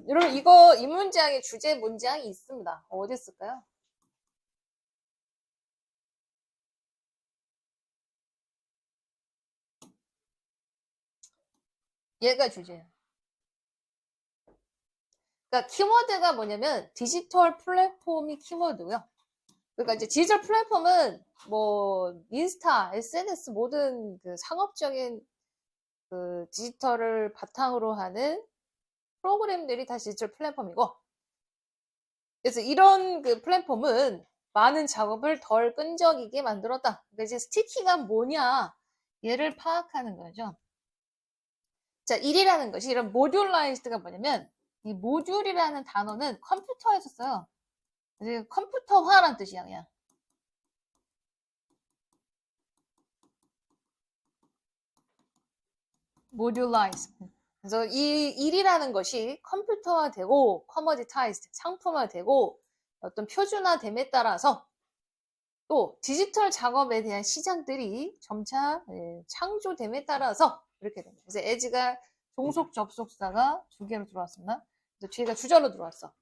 여러분, 이 문장에 주제 문장이 있습니다. 어디 있을까요? 얘가 주제예요. 그러니까 키워드가 뭐냐면 디지털 플랫폼이 키워드고요. 그러니까 이제 디지털 플랫폼은 뭐 인스타, SNS 모든 그 상업적인 그 디지털을 바탕으로 하는 프로그램들이 다 디지털 플랫폼이고, 그래서 이런 그 플랫폼은 많은 작업을 덜 끈적이게 만들었다. 그러니까 이제 스티키가 뭐냐, 얘를 파악하는 거죠. 자, 1이라는 것이 이런 모듈라이즈드가 뭐냐면, 이 모듈이라는 단어는 컴퓨터에서 써요. 그래서 컴퓨터화라는 뜻이야, 그냥. 모듈라이즈. 그래서 이 1이라는 것이 컴퓨터화되고, 커머디타이즈드, 상품화되고, 어떤 표준화됨에 따라서 또 디지털 작업에 대한 시장들이 점차 창조됨에 따라서 이렇게 됩니다. 그래서 as가 종속 접속사가 두 개로 들어왔습니다. 그래서 뒤가 주절로 들어왔어.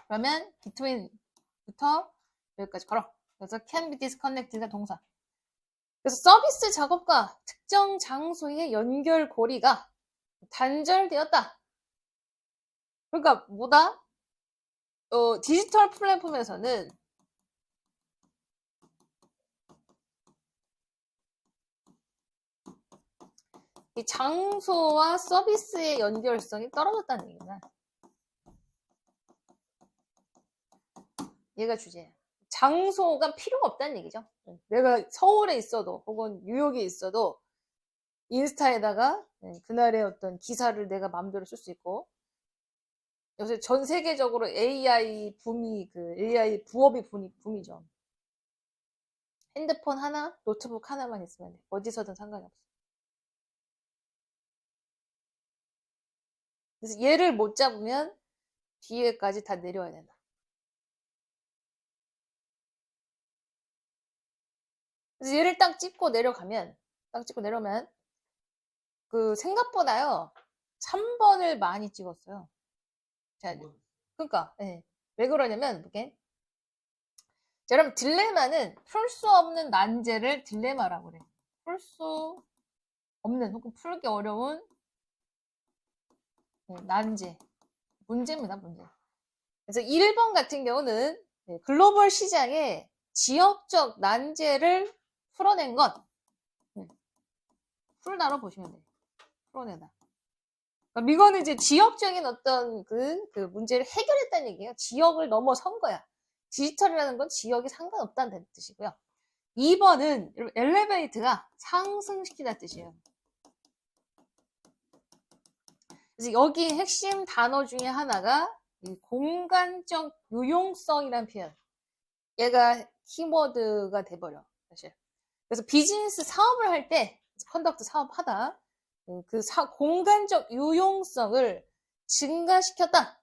그러면 between부터 여기까지 걸어. 그래서 can be disconnected가 동사. 그래서 서비스 작업과 특정 장소의 연결고리가 단절되었다. 그러니까 뭐다? 디지털 플랫폼에서는 이 장소와 서비스의 연결성이 떨어졌다는 얘기구나. 얘가 주제야. 장소가 필요가 없다는 얘기죠. 내가 서울에 있어도 혹은 뉴욕에 있어도 인스타에다가 그날의 어떤 기사를 내가 마음대로 쓸 수 있고, 요새 전 세계적으로 AI 붐이 AI 부업이 붐이죠. 핸드폰 하나, 노트북 하나만 있으면 돼. 어디서든 상관이 없어. 그래서 얘를 못 잡으면 뒤에까지 다 내려와야 된다. 그래서 얘를 딱 찍고 내려오면 그 생각보다요 3번을 많이 찍었어요. 자, 그러니까 왜 그러냐면 이게 자, 여러분 딜레마는 풀 수 없는 난제를 딜레마라고 그래. 풀 수 없는 혹은 풀기 어려운 난제, 문제입니다, 문제. 그래서 1번 같은 경우는 글로벌 시장에 지역적 난제를 풀어낸 것 풀다로 보시면 돼요. 풀어내다. 그러니까 이거는 이제 지역적인 어떤 그 문제를 해결했다는 얘기예요. 지역을 넘어선 거야. 디지털이라는 건 지역이 상관없다는 뜻이고요. 2번은 엘리베이터가 상승시키다는 뜻이에요. 그래서 여기 핵심 단어 중에 하나가 공간적 유용성이라는 표현. 얘가 키워드가 돼버려, 사실. 그래서 비즈니스 사업을 할 때, 컨덕트 사업하다, 공간적 유용성을 증가시켰다.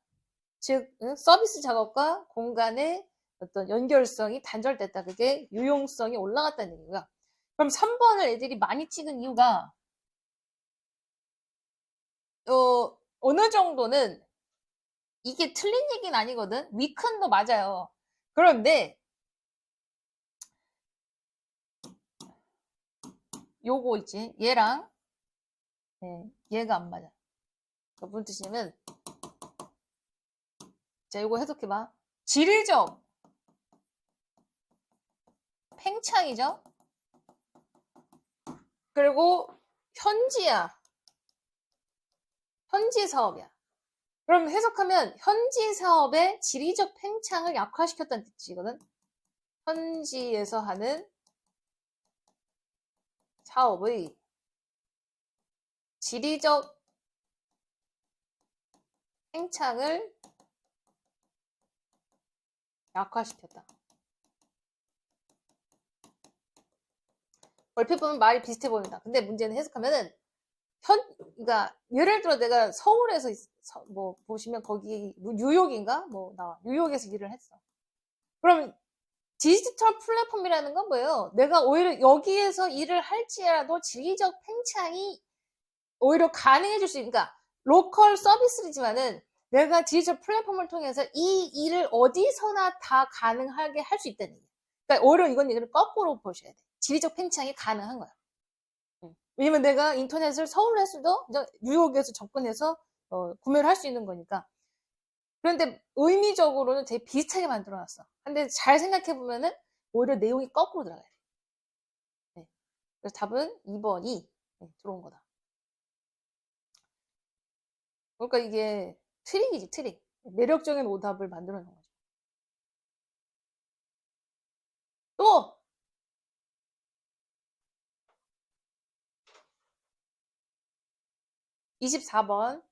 즉, 서비스 작업과 공간의 어떤 연결성이 단절됐다. 그게 유용성이 올라갔다는 얘기고요. 그럼 3번을 애들이 많이 찍은 이유가, 어느 정도는 이게 틀린 얘기는 아니거든. 위큰도 맞아요. 그런데 요거 있지. 얘랑 얘가 안 맞아. 무슨 뜻이냐면 자, 요거 해석해봐. 지리적 팽창이죠. 그리고 현지야. 현지 사업이야. 그럼 해석하면 현지 사업의 지리적 팽창을 약화시켰다는 뜻이거든. 현지에서 하는 사업의 지리적 팽창을 약화시켰다. 얼핏 보면 말이 비슷해 보인다. 근데 문제는 해석하면은 그러니까 예를 들어 내가 서울에서 뭐 보시면 거기 뉴욕인가 뭐 나와 뉴욕에서 일을 했어. 그럼 디지털 플랫폼이라는 건 뭐예요? 내가 오히려 여기에서 일을 할지라도 지리적 팽창이 오히려 가능해질 수 있으니까 로컬 서비스이지만은 내가 디지털 플랫폼을 통해서 이 일을 어디서나 다 가능하게 할 수 있다는 얘기야. 그러니까 오히려 이건 얘기를 거꾸로 보셔야 돼. 지리적 팽창이 가능한 거야. 왜냐면 내가 인터넷을 서울에서도 뉴욕에서 접근해서 구매를 할 수 있는 거니까. 그런데 의미적으로는 되게 비슷하게 만들어놨어. 근데 잘 생각해보면은 오히려 내용이 거꾸로 들어가야 돼. 네. 그래서 답은 2번이 들어온 거다. 그러니까 이게 트릭이지, 트릭. 매력적인 오답을 만들어낸 거죠. 또 24번.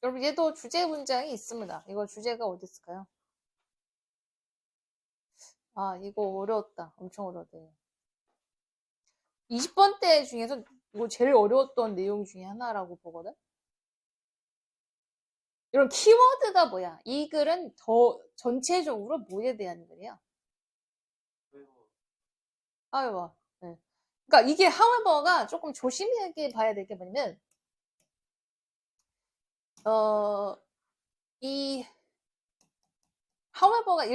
여러분 얘도 주제 문장이 있습니다. 이거 주제가 어디 있을까요? 아, 이거 어려웠다. 엄청 어려웠다. 20번대 중에서 이거 제일 어려웠던 내용 중에 하나라고 보거든? 이런 키워드가 뭐야? 이 글은 더 전체적으로 뭐에 대한 글이야? however. 네. 그러니까 이게 however가 조금 조심하게 봐야 될 게 뭐냐면 이 however가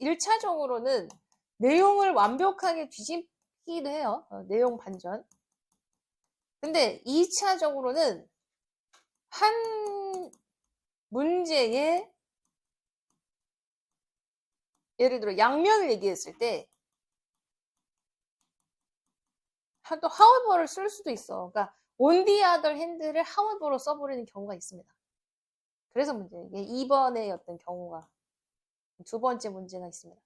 1차적으로는 내용을 완벽하게 뒤집기도 해요. 내용 반전. 근데 2차적으로는 한 문제에 예를 들어 양면을 얘기했을 때 또 however를 쓸 수도 있어. 그러니까 on the other hand를 however로 써버리는 경우가 있습니다. 그래서 문제 이게 2번의 어떤 경우가 두 번째 문제가 있습니다.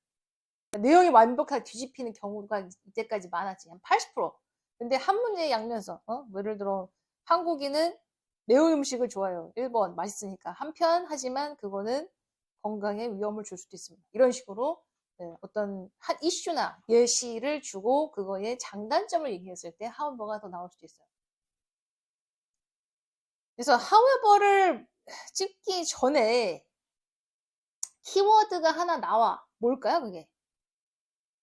그러니까 내용이 완벽하게 뒤집히는 경우가 이때까지 많았지. 한 80%. 근데 한 문제의 양면서 예를 들어 한국인은 매운 음식을 좋아해요. 1번 맛있으니까. 한편 하지만 그거는 건강에 위험을 줄 수도 있습니다. 이런 식으로 어떤 한 이슈나 예시를 주고 그거의 장단점을 얘기했을 때 however가 더 나올 수도 있어요. 그래서 however를 찍기 전에 키워드가 하나 나와. 뭘까요, 그게?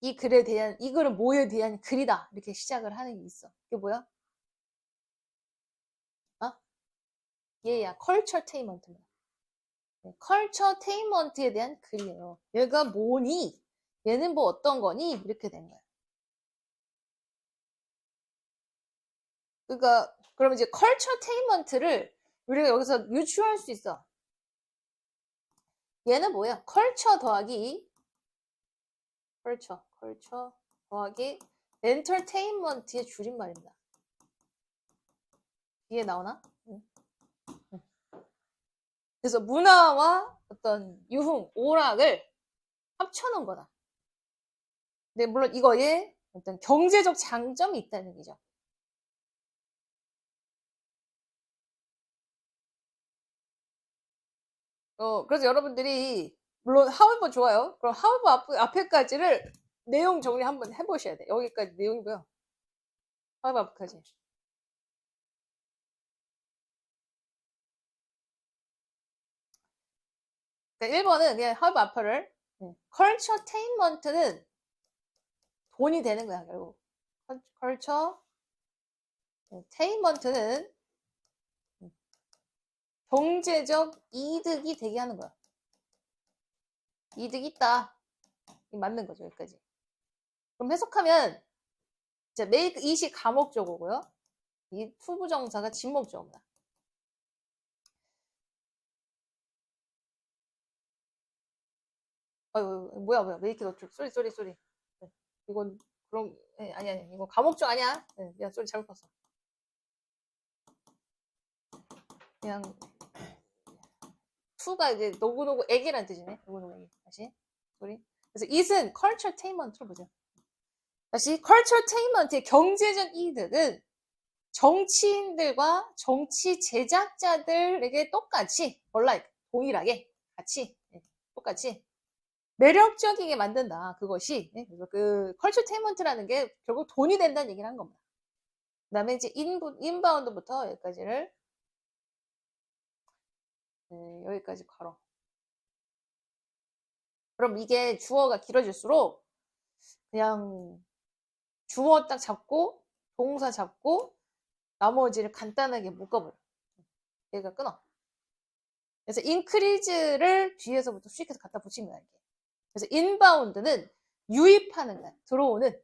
이 글에 대한, 이 글은 뭐에 대한 글이다. 이렇게 시작을 하는 게 있어. 그게 뭐야? 얘야, 컬처테인먼트입니다. 컬처테인먼트에 대한 글이에요. 얘가 뭐니? 얘는 뭐 어떤 거니? 이렇게 된 거야. 그러니까, 그럼 이제 컬처테인먼트를 우리가 여기서 유추할 수 있어. 얘는 뭐야? 컬처 더하기 컬처 더하기 엔터테인먼트의 줄임말입니다. 이해 나오나? 응. 그래서 문화와 어떤 유흥, 오락을 합쳐놓은 거다. 근데 물론 이거에 어떤 경제적 장점이 있다는 얘기죠. 그래서 여러분들이 물론 however 좋아요. 그럼 however 앞에까지를 내용 정리 한번 해보셔야 돼. 여기까지 내용이고요. however 앞까지. 그러니까 1번은 그냥 however 앞을 컬처테인먼트는 돈이 되는 거야 결국. 컬처 테인먼트는 경제적 이득이 되게 하는 거야. 이득 있다. 맞는 거죠 여기까지. 그럼 해석하면 이제 make it이 가목적어고요. 이 투부정사가 진목적어입니다. 뭐야 make it 쏘리. 이건 그럼 아니 이거 가목적 아니야. 야 쏘리 잘못 봤어. 그냥 투가 이제 노구노구 애기란 뜻이네. 노구노구 애기. 다시 쏘리. 그래서 it은 culturetainment로 보죠. 다시 culturetainment의 경제적 이득은 정치인들과 정치 제작자들에게 똑같이 동일하게 같이 똑같이 매력적이게 만든다. 그것이 그래서 그 culturetainment라는 게 결국 돈이 된다는 얘기를 한 겁니다. 그 다음에 이제 인바운드부터 여기까지를 여기까지 걸어. 그럼 이게 주어가 길어질수록 그냥 주어 딱 잡고 동사 잡고 나머지를 간단하게 묶어버려. 얘가 끊어. 그래서 increase를 뒤에서부터 수익해서 갖다 붙이면 알게. 그래서 inbound는 유입하는 날, 들어오는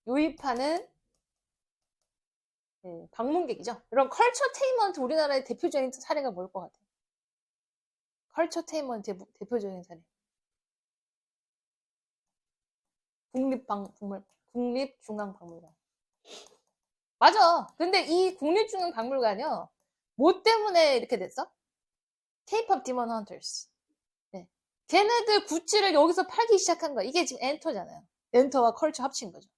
유입하는 방문객이죠. 이런 컬처테인먼트 우리나라의 대표적인 사례가 뭘 것 같아요? 컬처테인먼트의 대표적인 사례. 국립중앙박물관. 맞아. 근데 이 국립중앙박물관이요. 뭐 때문에 이렇게 됐어? K-pop Demon Hunters. 네. 걔네들 굿즈를 여기서 팔기 시작한 거야. 이게 지금 엔터잖아요. 엔터와 컬처 합친 거죠.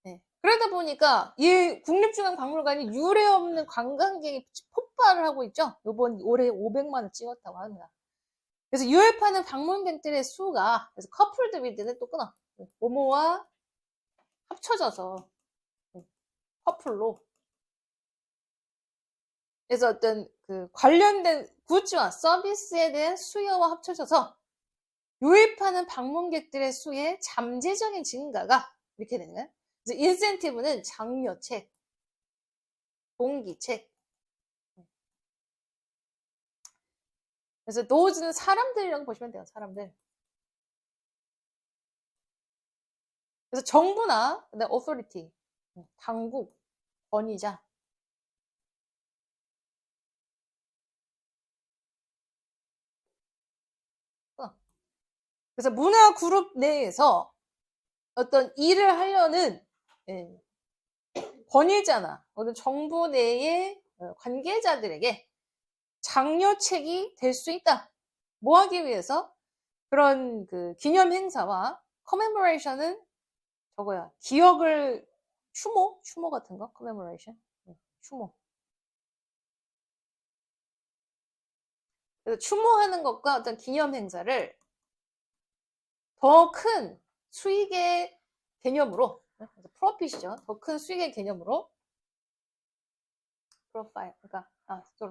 네. 그러다 보니까 이 국립중앙박물관이 유례없는 관광객이 폭발을 하고 있죠. 요번 올해 500만을 찍었다고 합니다. 그래서 유입하는 방문객들의 수가, 그래서 커플드 위드는 또 끊어. 모모와 합쳐져서 커플로. 그래서 어떤 그 관련된 굿즈와 서비스에 대한 수요와 합쳐져서 유입하는 방문객들의 수의 잠재적인 증가가 이렇게 되는 거예요. 그래서 인센티브는 장려책, 동기책. 그래서 노즈는 사람들이라고 보시면 돼요. 사람들. 그래서 정부나 authority, 당국, 권위자. 그래서 문화 그룹 내에서 어떤 일을 하려는 권위자나 어떤 정부 내의 관계자들에게 장려책이 될 수 있다. 뭐 하기 위해서? 그런 그 기념 행사와 commemoration은 저거야. 기억을 추모 같은 거? commemoration. 추모. 그래서 추모하는 것과 어떤 기념 행사를 더 큰 수익의 개념으로, 프로핏이죠. 더 큰 수익의 개념으로 프로파일. 그러니까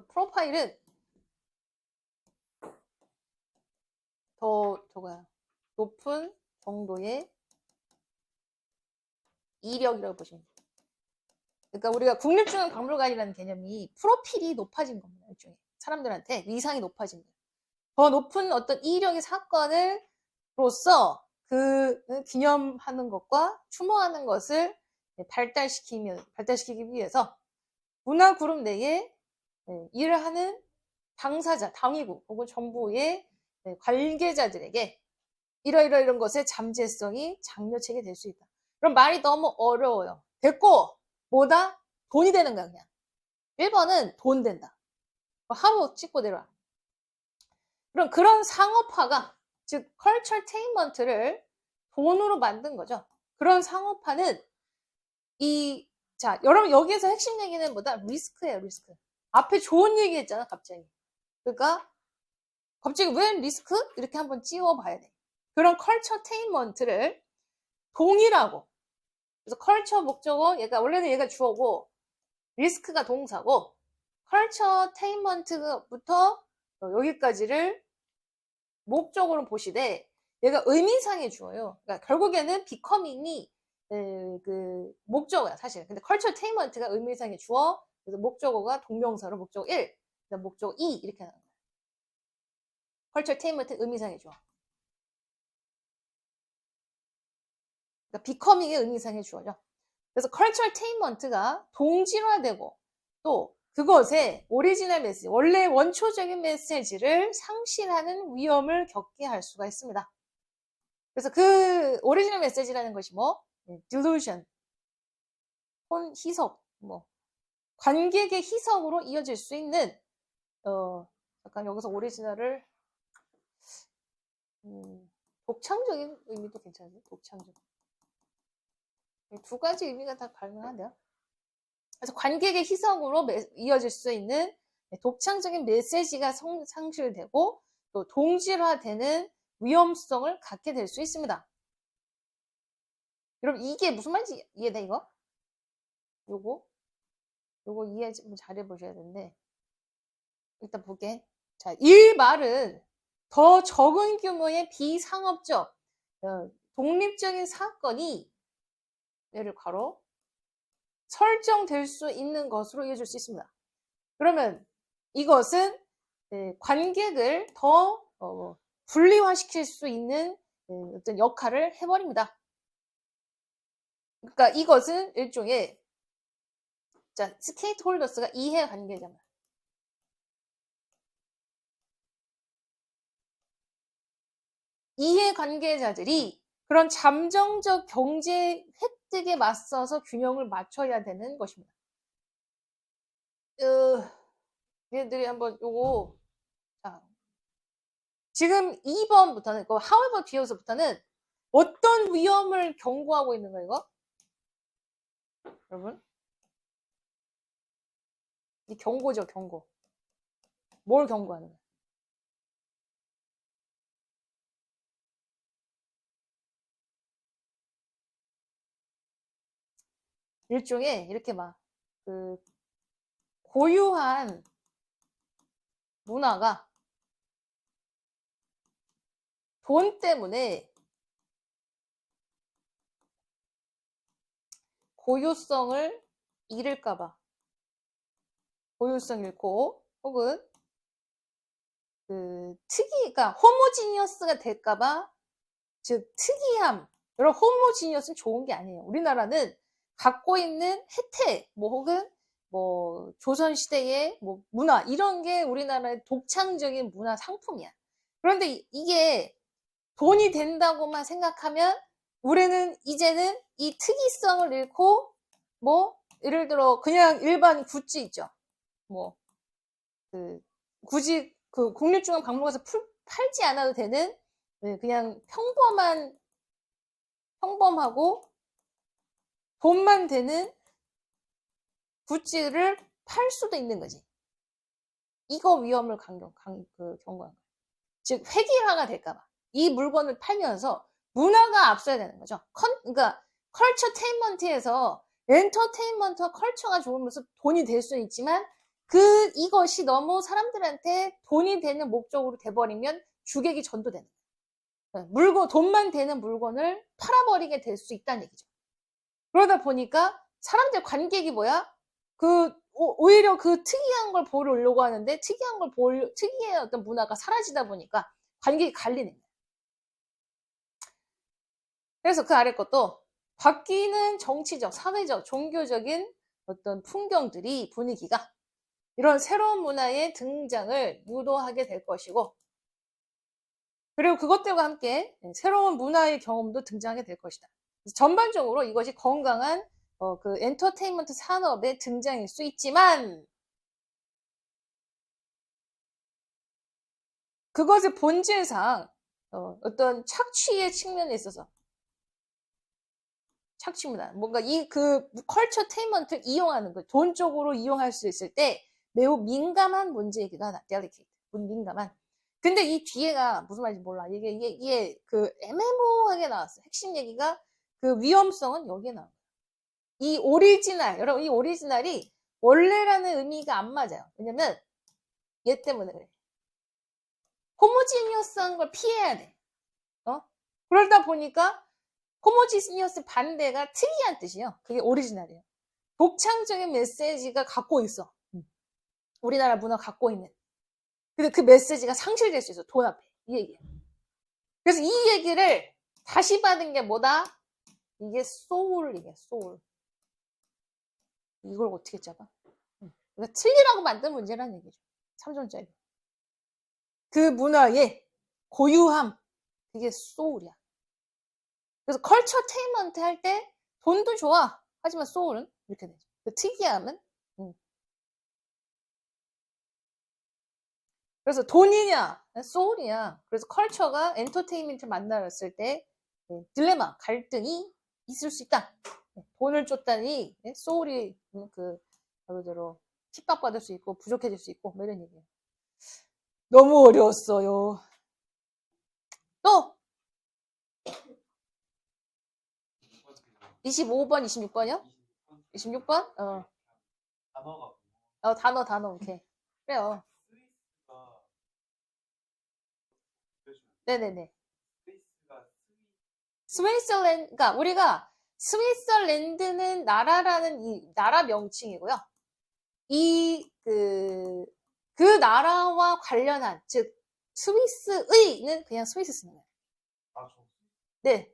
프로파일은 더 저거야. 높은 정도의 이력이라고 보시면 돼요. 그러니까 우리가 국립중앙박물관이라는 개념이 프로필이 높아진 겁니다. 일종의 사람들한테 위상이 높아진 거예요. 더 높은 어떤 이력의 사건으로서 그 기념하는 것과 추모하는 것을 발달시키기 위해서 문화그룹 내에 일을 하는 당사자, 당위국 혹은 정부의 관계자들에게 이런 것의 잠재성이 장려책이 될 수 있다. 그럼 말이 너무 어려워요. 됐고 뭐다? 돈이 되는 거야 그냥. 1번은 돈 된다. 하루 찍고 내려와. 그럼 그런 상업화가 즉 컬처테인먼트를 돈으로 만든 거죠. 그런 상업화는 자 여러분 여기에서 핵심 얘기는 뭐다? 리스크예요. 리스크. 앞에 좋은 얘기 했잖아 갑자기. 그러니까 갑자기 왜 리스크? 이렇게 한번 찌워봐야 돼. 그런 컬처테인먼트를 동일하고 그래서 컬처 목적어 원래는 얘가 주어고 리스크가 동사고 컬처테인먼트부터 여기까지를 목적으로 보시되 얘가 의미상의 주어요. 그러니까 결국에는 becoming이 그 목적어야 사실. 근데 컬처테인먼트가 의미상의 주어, 그래서 목적어가 동명사로 목적어 1, 그다음 목적어 2 이렇게 하는 거야. 컬처테인먼트 의미상의 주어. 그러니까 becoming의 의미상의 주어죠. 그래서 컬처테인먼트가 동질화되고 또 그것의 오리지널 메시지, 원래 원초적인 메시지를 상실하는 위험을 겪게 할 수가 있습니다. 그래서 그 오리지널 메시지라는 것이 뭐? delusion, 희석, 관객의 희석으로 이어질 수 있는 약간 여기서 오리지널을 독창적인 의미도 괜찮아요. 독창적. 두 가지 의미가 다 가능한데요. 그래서 관객의 희석으로 이어질 수 있는 독창적인 메시지가 상실되고 또 동질화되는 위험성을 갖게 될 수 있습니다. 여러분 이게 무슨 말인지 이해돼 이거? 요거 이해 좀 잘해 보셔야 되는데 일단 볼게. 자, 이 말은 더 적은 규모의 비상업적 독립적인 사건이 얘를 괄호 설정될 수 있는 것으로 이어질 수 있습니다. 그러면 이것은 관객을 더 분리화시킬 수 있는 어떤 역할을 해버립니다. 그러니까 이것은 일종의 자 스테이트 홀더스가 이해관계자입니다. 이해관계자들이 그런 잠정적 경제 획득에 맞서서 균형을 맞춰야 되는 것입니다. 얘들이 한번 요거 자, 지금 2번부터는 however 뒤에서부터는 어떤 위험을 경고하고 있는 거예요, 이거? 여러분? 이 경고죠, 경고. 뭘 경고하는 거예요? 일종의 이렇게 막 그 고유한 문화가 돈 때문에 고유성을 잃을까봐 고유성 잃고 혹은 그 그러니까 호모지니어스가 될까봐 즉 특이함 여러 호모지니어스는 좋은 게 아니에요. 우리나라는 갖고 있는 혜택 뭐 혹은 뭐 조선시대의 뭐 문화 이런 게 우리나라의 독창적인 문화 상품이야. 그런데 이게 돈이 된다고만 생각하면 우리는 이제는 이 특이성을 잃고 뭐 예를 들어 그냥 일반 굿즈 있죠. 뭐 그 굳이 그 국립중앙박물관에서 팔지 않아도 되는 그냥 평범하고 돈만 되는 굿즈를 팔 수도 있는 거지. 이거 위험을 경고한 거예요. 즉 획일화가 될까봐 이 물건을 팔면서 문화가 앞서야 되는 거죠. 그러니까 컬처테인먼트에서 엔터테인먼트와 컬처가 좋으면서 돈이 될 수는 있지만 이것이 너무 사람들한테 돈이 되는 목적으로 돼버리면 주객이 전도되는 거예요. 돈만 되는 물건을 팔아버리게 될 수 있다는 얘기죠. 그러다 보니까 사람들 관객이 뭐야? 오히려 그 특이한 걸 보려고 하는데 특이한 어떤 문화가 사라지다 보니까 관객이 갈리는 거예요. 그래서 그 아래 것도 바뀌는 정치적, 사회적, 종교적인 어떤 풍경들이 분위기가 이런 새로운 문화의 등장을 유도하게 될 것이고 그리고 그것들과 함께 새로운 문화의 경험도 등장하게 될 것이다. 전반적으로 이것이 건강한 그 엔터테인먼트 산업의 등장일 수 있지만 그것의 본질상 어떤 착취의 측면에 있어서 착취입니다. 뭔가 그 컬처테인먼트를 이용하는 거, 돈 쪽으로 이용할 수 있을 때 매우 민감한 문제이기도 하다. delicate, 민감한. 근데 이 뒤에가 무슨 말인지 몰라. 이게 그 애매모호하게 나왔어. 핵심 얘기가 그 위험성은 여기에 나와요. 여러분 이 오리지널이 원래라는 의미가 안 맞아요. 왜냐면 얘 때문에 그래. 호모지니어스한 걸 피해야 돼. 그러다 보니까 호모지니어스 반대가 특이한 뜻이에요. 그게 오리지널이에요. 독창적인 메시지가 갖고 있어. 우리나라 문화 갖고 있는. 근데 그 메시지가 상실될 수 있어. 돈 앞에. 이 얘기예요. 그래서 이 얘기를 다시 받은 게 뭐다? 이게 소울이게 소울. 이걸 어떻게 잡아? 그러니까 틀리라고 만든 문제라는 얘기죠. 3점짜리. 그 문화의 고유함. 그게 소울이야. 그래서 컬처테인먼트 할 때 돈도 좋아. 하지만 소울은 이렇게 되죠. 그 특이함은 그래서 돈이냐 소울이냐 그래서 컬처가 엔터테인먼트를 만났을 때 딜레마 갈등이 있을 수 있다. 돈을 쫓다니 소울이 예를 들어 핍박받을 수 있고 부족해질 수 있고 뭐 이런 얘기예요. 너무 어려웠어요. 또 25번 26번이요? 26번? 단어 오케이. 그래요. 네네네. 스위스가 스위스랜드, 그러니까 우리가 스위스랜드는 나라라는 이 나라 명칭이고요. 그 나라와 관련한, 즉, 스위스의는 그냥 스위스 쓰는 거예요. 아, 저 네.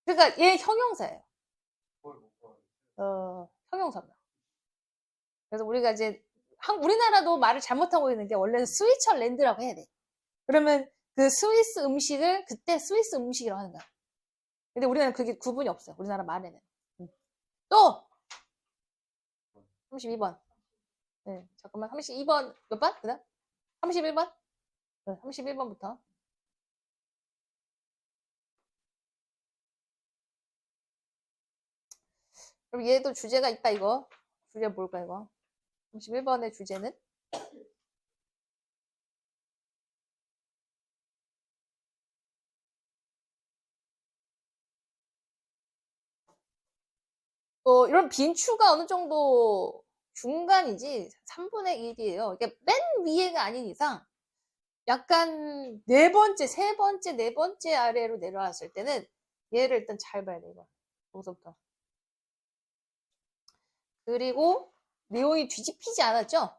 그러니까 얘 형용사예요. 그걸 못 봐요. 형용사입니다. 그래서 우리가 이제, 우리나라도 말을 잘못하고 있는 게 원래는 스위처랜드라고 해야 돼. 그러면 그 스위스 음식을 그때 스위스 음식이라고 하는 거야. 근데 우리나라는 그게 구분이 없어요. 우리나라 말에는. 또! 32번. 네, 잠깐만. 32번, 몇 번? 그 다음? 31번? 네, 31번부터. 그럼 얘도 주제가 있다, 이거. 주제 뭘까, 이거? 31번의 주제는? 이런 빈추가 어느 정도 중간이지, 3분의 1이에요. 이게 맨 위에가 아닌 이상, 약간 네 번째, 세 번째, 네 번째 아래로 내려왔을 때는 얘를 일단 잘 봐야 돼, 이거. 여기서부터. 그리고 내용이 뒤집히지 않았죠?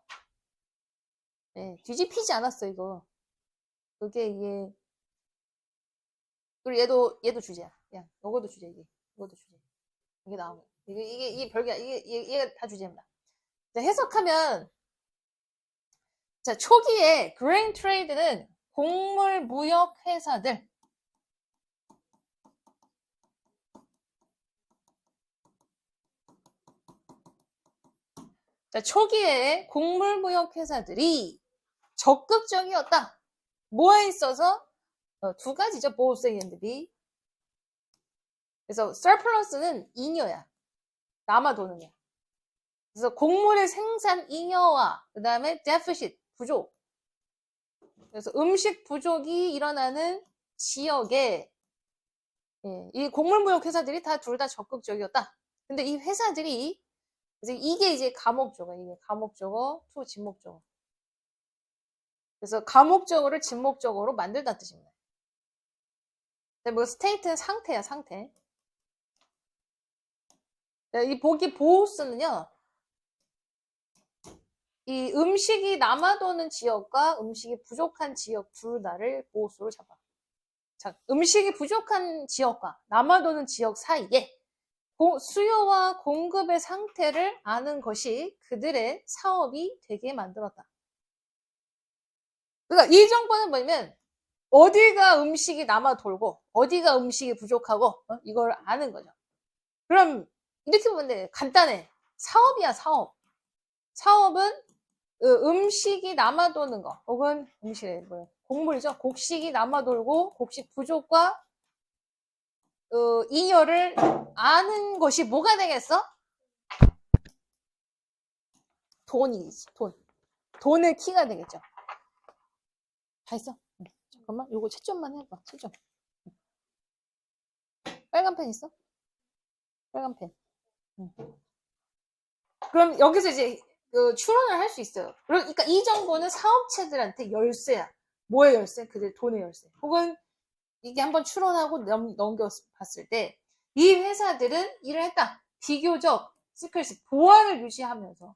네, 뒤집히지 않았어, 이거. 그게 이게. 그리고 얘도 주제야. 야, 이것도 주제, 이게. 이것도 주제. 이게 나오네. 이게 별게, 얘가 다 주제입니다. 자, 해석하면, 자, 초기에 그레인 트레이드는 곡물 무역 회사들, 자, 초기에 곡물 무역 회사들이 적극적이었다. 뭐에 있어서? 두 가지죠. both A and B. 그래서 surplus는 잉여야. 남아 도는 게. 그래서 곡물의 생산 잉여와 그 다음에 deficit, 부족. 그래서 음식 부족이 일어나는 지역에 이 곡물무역 회사들이 다 둘 다 적극적이었다. 근데 이 회사들이 이게 이제 가목적어, 이게 가목적어, to 진목적어. 그래서 가목적어를 진목적어로 만들다는 뜻입니다. 뭐 state는 상태야, 상태. 이 보기 보호스는요, 이 음식이 남아도는 지역과 음식이 부족한 지역 둘 다를 보호수로 잡아. 자, 음식이 부족한 지역과 남아도는 지역 사이에 수요와 공급의 상태를 아는 것이 그들의 사업이 되게 만들었다. 그러니까 이 정보는 뭐냐면 어디가 음식이 남아 돌고 어디가 음식이 부족하고 이걸 아는 거죠. 그럼 이렇게 보면 돼. 간단해. 사업이야, 사업. 사업은 음식이 남아 도는 거 혹은 곡물이죠. 곡식이 남아 돌고 곡식 부족과 잉여를 아는 것이 뭐가 되겠어? 돈이지, 돈. 돈의 키가 되겠죠. 다 했어? 잠깐만, 요거 채점만 해봐, 채점. 빨간 펜 있어? 빨간 펜. 그럼 여기서 이제 추론을 할 수 있어요. 그러니까 이 정보는 사업체들한테 열쇠야. 뭐의 열쇠? 그들 돈의 열쇠. 혹은 이게 한번 추론하고 넘겨봤을 때 이 회사들은 일을 했다. 비교적 시크릿 보안을 유지하면서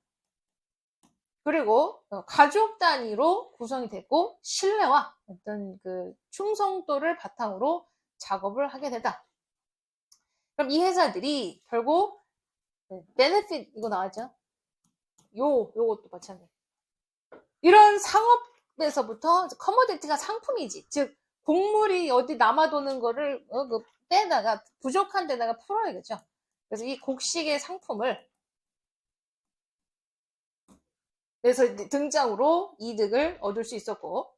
그리고 가족 단위로 구성이 됐고 신뢰와 어떤 그 충성도를 바탕으로 작업을 하게 되다. 그럼 이 회사들이 결국 베네핏 이거 나왔죠? 요것도 마찬가지. 이런 상업에서부터 커머디티가 상품이지. 즉 곡물이 어디 남아도는 거를 빼다가 부족한 데다가 풀어야겠죠. 그래서 이 곡식의 상품을 그래서 등장으로 이득을 얻을 수 있었고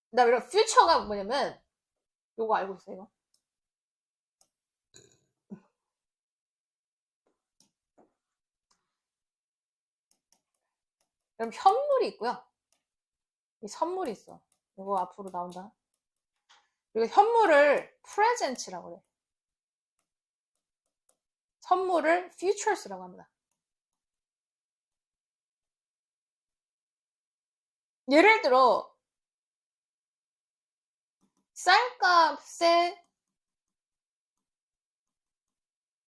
그 다음에 이런 퓨처가 뭐냐면 요거 알고 있어요 이거? 그럼 현물이 있고요 이 선물이 있어 이거 앞으로 나온다 그리고 현물을 프레젠츠라고 그래 선물을 futures라고 합니다 예를 들어 쌀값에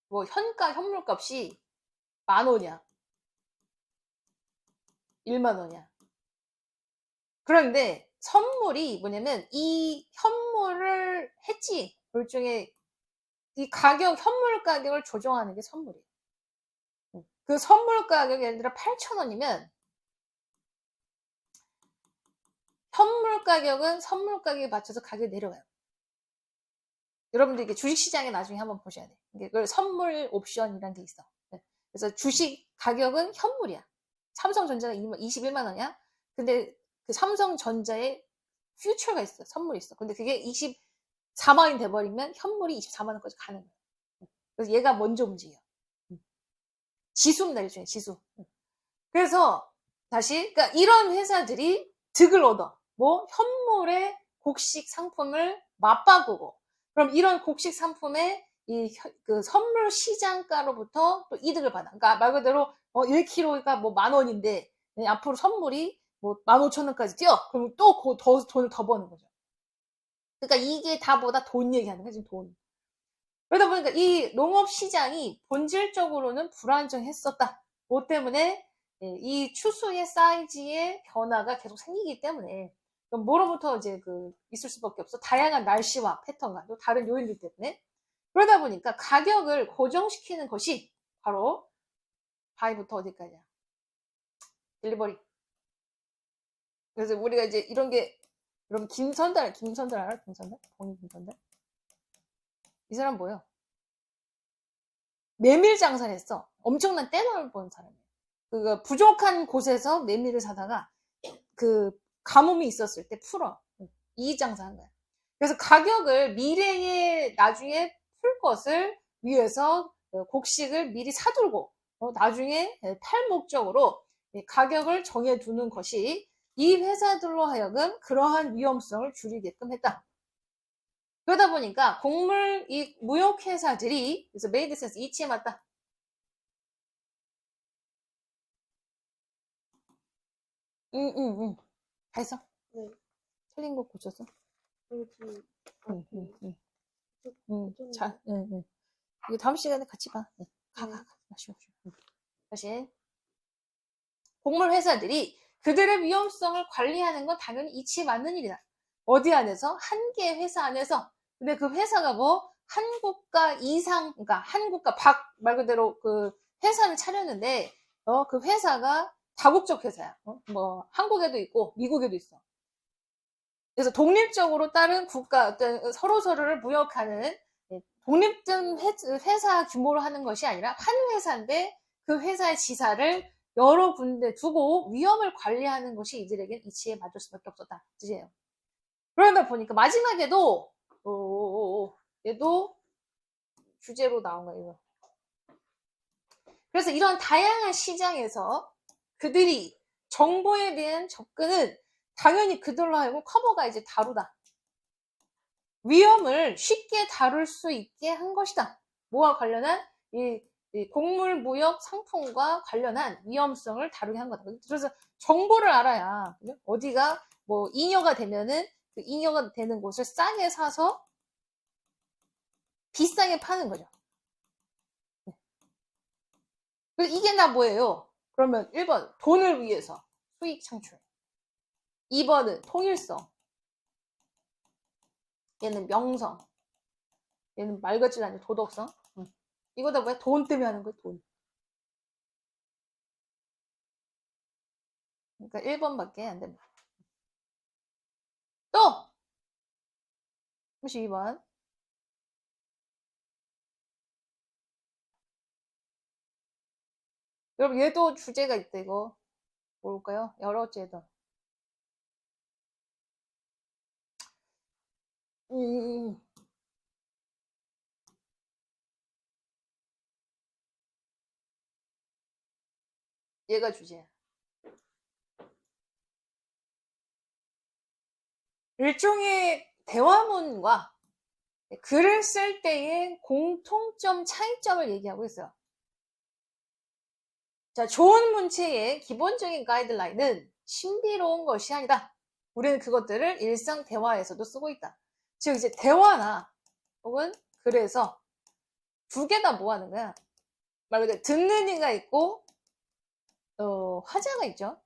뭐 현물값이 10,000원이야. 10,000원이야. 그런데 선물이 뭐냐면 이 현물을 했지. 일종의 이 현물 가격을 조정하는 게 선물이에요. 그 선물 가격이 예를 들어 8,000원이면 현물 가격은 선물 가격에 맞춰서 가격이 내려가요. 여러분들 이게 주식시장에 나중에 한번 보셔야 돼. 이게 선물 옵션이라는 게 있어. 그래서 주식 가격은 현물이야. 삼성전자가 21만 원이야. 근데 그 삼성전자에 퓨처가 있어. 선물이 있어. 근데 그게 24만 원이 돼버리면 현물이 24만 원까지 가는 거야. 그래서 얘가 먼저 움직여. 지수입니다. 일종의 지수. 그래서 다시 그러니까 이런 회사들이 득을 얻어. 뭐 현물의 곡식 상품을 맞바꾸고 그럼 이런 곡식 상품의 그 선물 시장가로부터 또 이득을 받아. 그러니까 말 그대로 1kg가 뭐 10,000원인데 앞으로 선물이 뭐 15,000원까지 뛰어. 그럼 또 돈을 더 버는 거죠. 그러니까 이게 다 뭐다 돈 얘기하는 거야, 지금 돈. 그러다 보니까 이 농업 시장이 본질적으로는 불안정했었다. 뭐 때문에 이 추수의 사이즈의 변화가 계속 생기기 때문에 그럼 뭐로부터 이제 있을 수밖에 없어. 다양한 날씨와 패턴과 또 다른 요인들 때문에 그러다 보니까 가격을 고정시키는 것이 바로 바이부터 어디까지야? 딜리버리. 그래서 우리가 이제 이런 게 여러분 김선달 알아? 김선달? 봉이 김선달? 이 사람 뭐예요? 메밀 장사를 했어. 엄청난 떼돈을 번 사람이에요. 부족한 곳에서 메밀을 사다가 가뭄이 있었을 때 풀어. 이 장사한 거야. 그래서 가격을 미래에 나중에 풀 것을 위해서 곡식을 미리 사두고 나중에 팔 목적으로 가격을 정해두는 것이 이 회사들로 하여금 그러한 위험성을 줄이게끔 했다. 그러다 보니까 이 무역회사들이 그래서 메이드 센스 이치에 맞다. 응. 다 했어? 네. 틀린 거 고쳤어? 여기 자, 이거 다음 시간에 같이 봐. 가. 쉬어. 다시. 곡물 회사들이 그들의 위험성을 관리하는 건 당연히 이치에 맞는 일이다. 어디 안에서? 한 개의 회사 안에서. 근데 그 회사가 뭐, 한 국가 이상, 그러니까 한 국가 말 그대로 회사를 차렸는데, 그 회사가 다국적 회사야. 뭐, 한국에도 있고, 미국에도 있어. 그래서 독립적으로 다른 국가, 어떤 서로서로를 무역하는, 독립된 회사 규모로 하는 것이 아니라 한 회사인데, 그 회사의 지사를 여러 군데 두고 위험을 관리하는 것이 이들에겐 이치에 맞을 수밖에 없었다. 뜻이에요. 그러다 보니까 마지막에도 얘도 주제로 나온 거예요. 그래서 이런 다양한 시장에서 그들이 정보에 대한 접근은 당연히 그들로 하여금 커버가 이제 다루다. 위험을 쉽게 다룰 수 있게 한 것이다. 뭐와 관련한 이 곡물 무역 상품과 관련한 위험성을 다루게 한 거다. 그래서 정보를 알아야 어디가 뭐 잉여가 되면은 그 잉여가 되는 곳을 싸게 사서 비싸게 파는 거죠. 그래서 이게 다 뭐예요? 그러면 1번 돈을 위해서 수익 창출. 2번은 통일성. 얘는 명성. 얘는 말 같지도 않은 도덕성. 이거 다 뭐야? 돈 때문에 하는 거야, 돈. 그러니까 1번밖에 안 됩니다. 또! 32번. 여러분, 얘도 주제가 있다, 이거. 뭘까요? 여러 제도. 얘가 주제야. 일종의 대화문과 글을 쓸 때의 공통점, 차이점을 얘기하고 있어요. 자, 좋은 문체의 기본적인 가이드라인은 신비로운 것이 아니다. 우리는 그것들을 일상 대화에서도 쓰고 있다. 즉 이제 대화나 혹은 글에서 두 개 다 뭐 하는 거야? 말 그대로 듣는 이가 있고 화자가 있죠.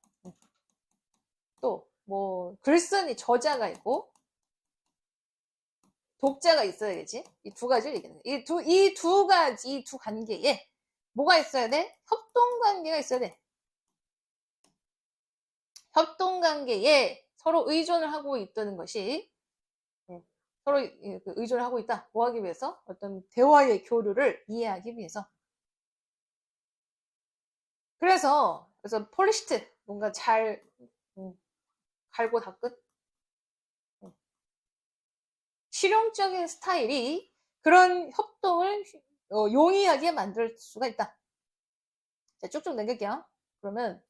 또 뭐 글쓴이 저자가 있고 독자가 있어야겠지. 이 두 가지를 얘기하는 거야. 이 두 가지, 이 두 관계에 뭐가 있어야 돼? 협동 관계가 있어야 돼. 협동 관계에 서로 의존을 하고 있다는 것이 서로 의존을 하고 있다. 뭐 하기 위해서? 어떤 대화의 교류를 이해하기 위해서. 그래서 폴리시트, 뭔가 잘 갈고 닦은 실용적인 스타일이 그런 협동을 용이하게 만들 수가 있다. 자, 쭉쭉 넘길게요. 그러면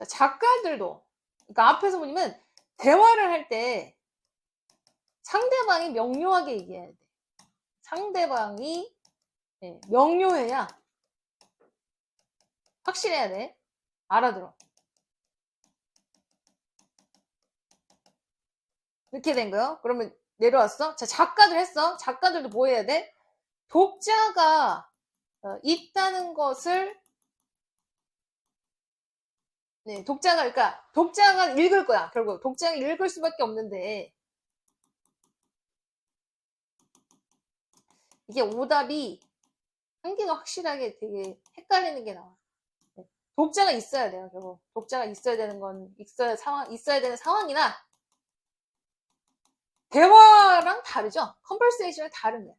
작가들도, 그러니까 앞에서 보면 대화를 할 때 상대방이 명료하게 얘기해야 돼. 상대방이 명료해야 확실해야 돼. 알아들어. 이렇게 된 거예요. 그러면 내려왔어. 자, 작가들 했어. 작가들도 뭐 해야 돼? 독자가 있다는 것을 독자가 읽을 거야. 결국 독자가 읽을 수밖에 없는데 이게 오답이 한계가 확실하게 되게 헷갈리는 게 나와. 독자가 있어야 돼요. 결국 독자가 있어야 되는 건 있어야 되는 상황이나 대화랑 다르죠. 컨버세이션은 다른 거야.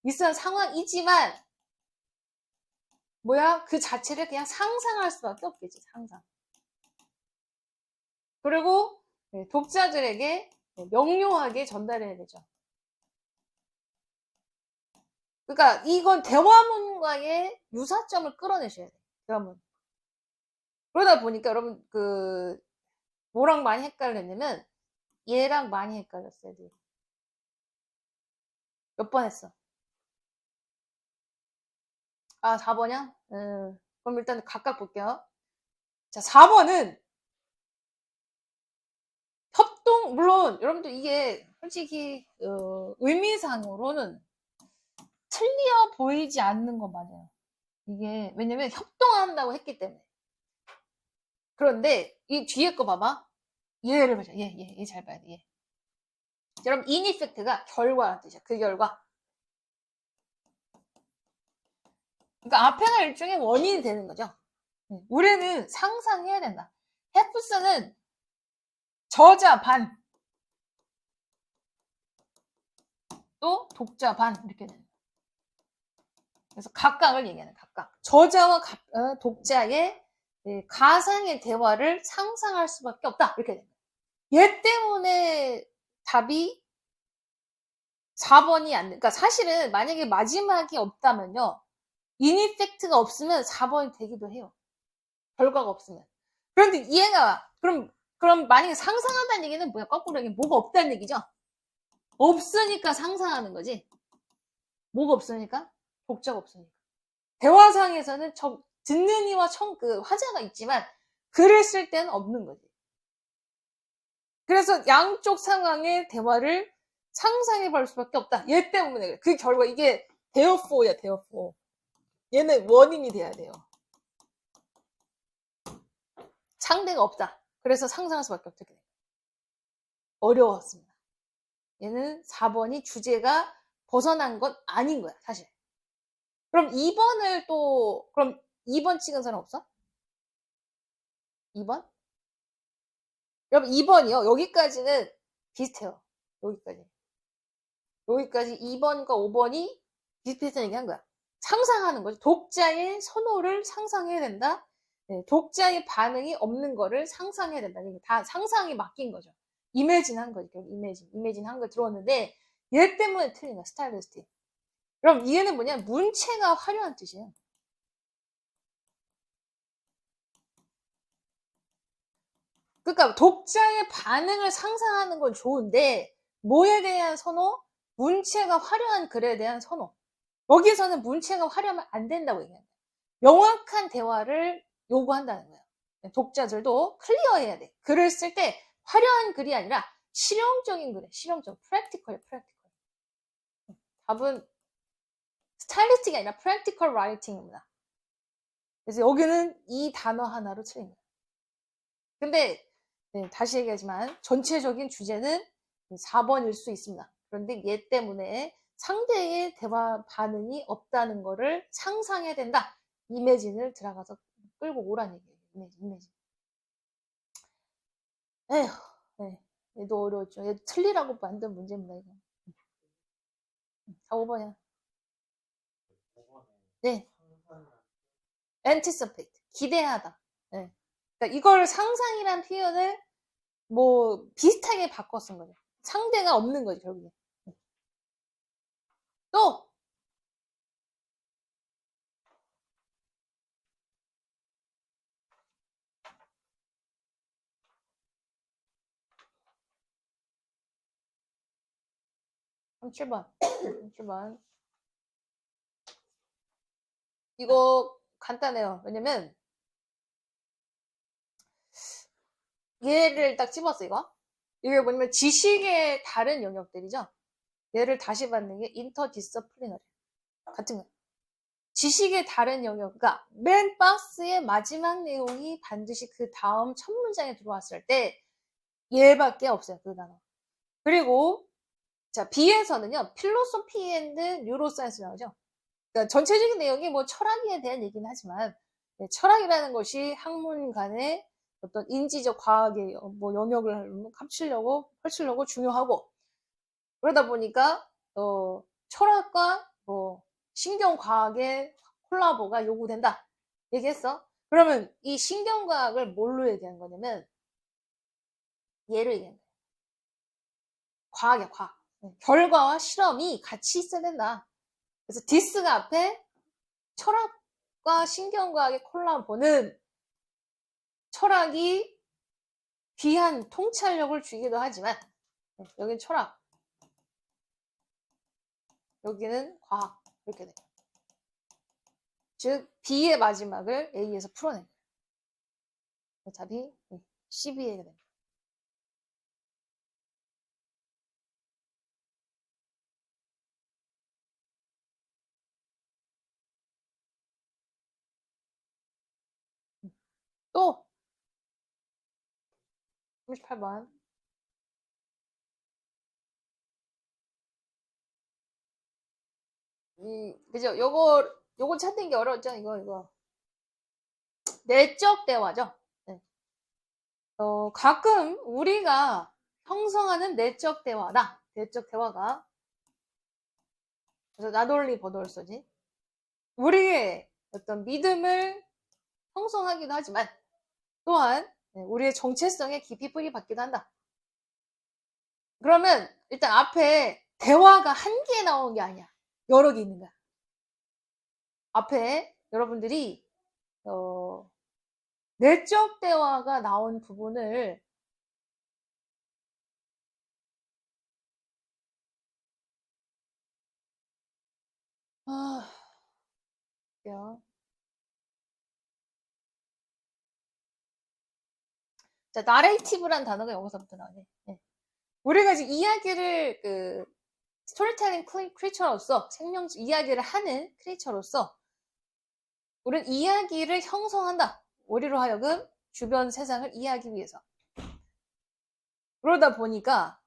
있어야 하는 상황이지만 그 자체를 그냥 상상할 수밖에 없겠지. 상상. 그리고 독자들에게 명료하게 전달해야 되죠. 그러니까 이건 대화문과의 유사점을 끌어내셔야 돼요. 대화문. 그러다 보니까 여러분 뭐랑 많이 헷갈렸냐면 얘랑 많이 헷갈렸어요. 몇 번 했어? 4번이야? 그럼 일단 각각 볼게요. 자, 4번은 협동, 물론 여러분들 이게 솔직히 의미상으로는 틀려 보이지 않는 거 맞아요. 이게 왜냐면 협동한다고 했기 때문에. 그런데 이 뒤에 거 봐봐. 얘를 보자. 얘 잘 봐야 돼. 얘. 여러분 인이펙트가 결과라는 뜻이야. 그 결과. 그러니까 앞에가 일종의 원인이 되는 거죠. 우리는 상상해야 된다. 해프스는 저자 반, 또 독자 반 이렇게 되는 거예요. 그래서 각각을 얘기하는 각각. 저자와 독자의 가상의 대화를 상상할 수밖에 없다. 이렇게 되는 거예요. 얘 때문에 답이 4번이 안 돼. 그러니까 사실은 만약에 마지막이 없다면요. 인이펙트가 없으면 4번이 되기도 해요. 결과가 없으면. 그런데 얘가 그럼 만약에 상상한다는 얘기는 뭐야? 거꾸로 얘기하면 뭐가 없다는 얘기죠? 없으니까 상상하는 거지. 뭐가 없으니까? 독자가 없으니까. 대화상에서는 듣는 이와 화자가 있지만 글을 쓸 때는 없는 거지. 그래서 양쪽 상황의 대화를 상상해 볼 수밖에 없다. 얘 때문에 그래. 그 결과 이게 therefore. 얘는 원인이 돼야 돼요. 상대가 없다. 그래서 상상할 수밖에 없다. 어려웠습니다. 얘는 4번이 주제가 벗어난 건 아닌 거야, 사실. 그럼 2번을 그럼 2번 찍은 사람 없어? 2번? 여러분 2번이요. 여기까지는 비슷해요. 여기까지 2번과 5번이 비슷비슷한 얘기 한 거야. 상상하는 거죠. 독자의 선호를 상상해야 된다. 독자의 반응이 없는 거를 상상해야 된다. 이게 다 상상이 맡긴 거죠. 이매진 한 거죠. 이매진 한 거 들어왔는데 얘 때문에 틀린 거야. 스타일리스트. 그럼 얘는 뭐냐? 문체가 화려한 뜻이에요. 그러니까 독자의 반응을 상상하는 건 좋은데 뭐에 대한 선호? 문체가 화려한 글에 대한 선호. 여기서는 문체가 화려하면 안 된다고 얘기합니다. 명확한 대화를 요구한다는 거예요. 독자들도 클리어해야 돼. 글을 쓸 때 화려한 글이 아니라 실용적인 글에 실용적, practical이에요, practical. 답은 스타일리스틱이 아니라 practical writing입니다. 그래서 여기는 이 단어 하나로 틀린 거예요. 근데 네, 다시 얘기하지만 전체적인 주제는 4번일 수 있습니다. 그런데 얘 때문에 상대의 대화 반응이 없다는 거를 상상해야 된다. 이매진을 들어가서 끌고 오라는 얘기예요. 이매진. 에휴, 네. 얘도 어려웠죠. 얘 틀리라고 만든 문제입니다, 이거. 4, 5번이야. 5번에 네. 상상이란 anticipate. 기대하다. 네. 그러니까 이걸 상상이란 표현을 뭐 비슷하게 바꿔 쓴 거죠. 상대가 없는 거죠, 결국에. 또! 그럼 7번. 7번. 이거 간단해요. 왜냐면 얘를 딱 집었어, 이거. 이게 뭐냐면 지식의 다른 영역들이죠. 얘를 다시 받는 게 인터디서플리너리. 같은 거. 지식의 다른 영역. 그러니까 맨 박스의 마지막 내용이 반드시 그 다음 첫 문장에 들어왔을 때 얘밖에 없어요, 그 단어. 그리고 자, B에서는요, 필로소피 앤드 뉴로사이언스 나오죠. 그러니까 전체적인 내용이 뭐 철학에 대한 얘기는 하지만 네, 철학이라는 것이 학문 간의 어떤 인지적 과학의 뭐 영역을 펼치려고 중요하고 그러다 보니까 철학과 뭐 신경과학의 콜라보가 요구된다 얘기했어. 그러면 이 신경과학을 뭘로 얘기한 거냐면 얘로 얘기한 거야. 과학이야, 과학. 결과와 실험이 같이 있어야 된다. 그래서 디스가 앞에 철학과 신경과학의 콜라보는 철학이 귀한 통찰력을 주기도 하지만 여기는 철학, 여기는 과학 이렇게 돼요. 즉 B의 마지막을 A에서 풀어낸 거예요. 답이 CBA가 됩니다. 또 38번. 그죠? 요거 찾는 게 어려웠죠? 이거. 내적 대화죠? 네. 가끔 우리가 형성하는 내적 대화다. 내적 대화가. 그래서 나돌리 버돌서지. 우리의 어떤 믿음을 형성하기도 하지만 또한 우리의 정체성에 깊이 뿌리 받기도 한다. 그러면 일단 앞에 대화가 한 개 나온 게 아니야. 여러 개 있는 거야. 앞에 여러분들이 내적 대화가 나온 부분을 볼게요. 자, 나레이티브란 단어가 여기서부터 나오네. 네. 우리가 지금 이야기를 스토리텔링 크리처로서 이야기를 하는 크리처로서 우리는 이야기를 형성한다. 우리로 하여금 주변 세상을 이해하기 위해서. 그러다 보니까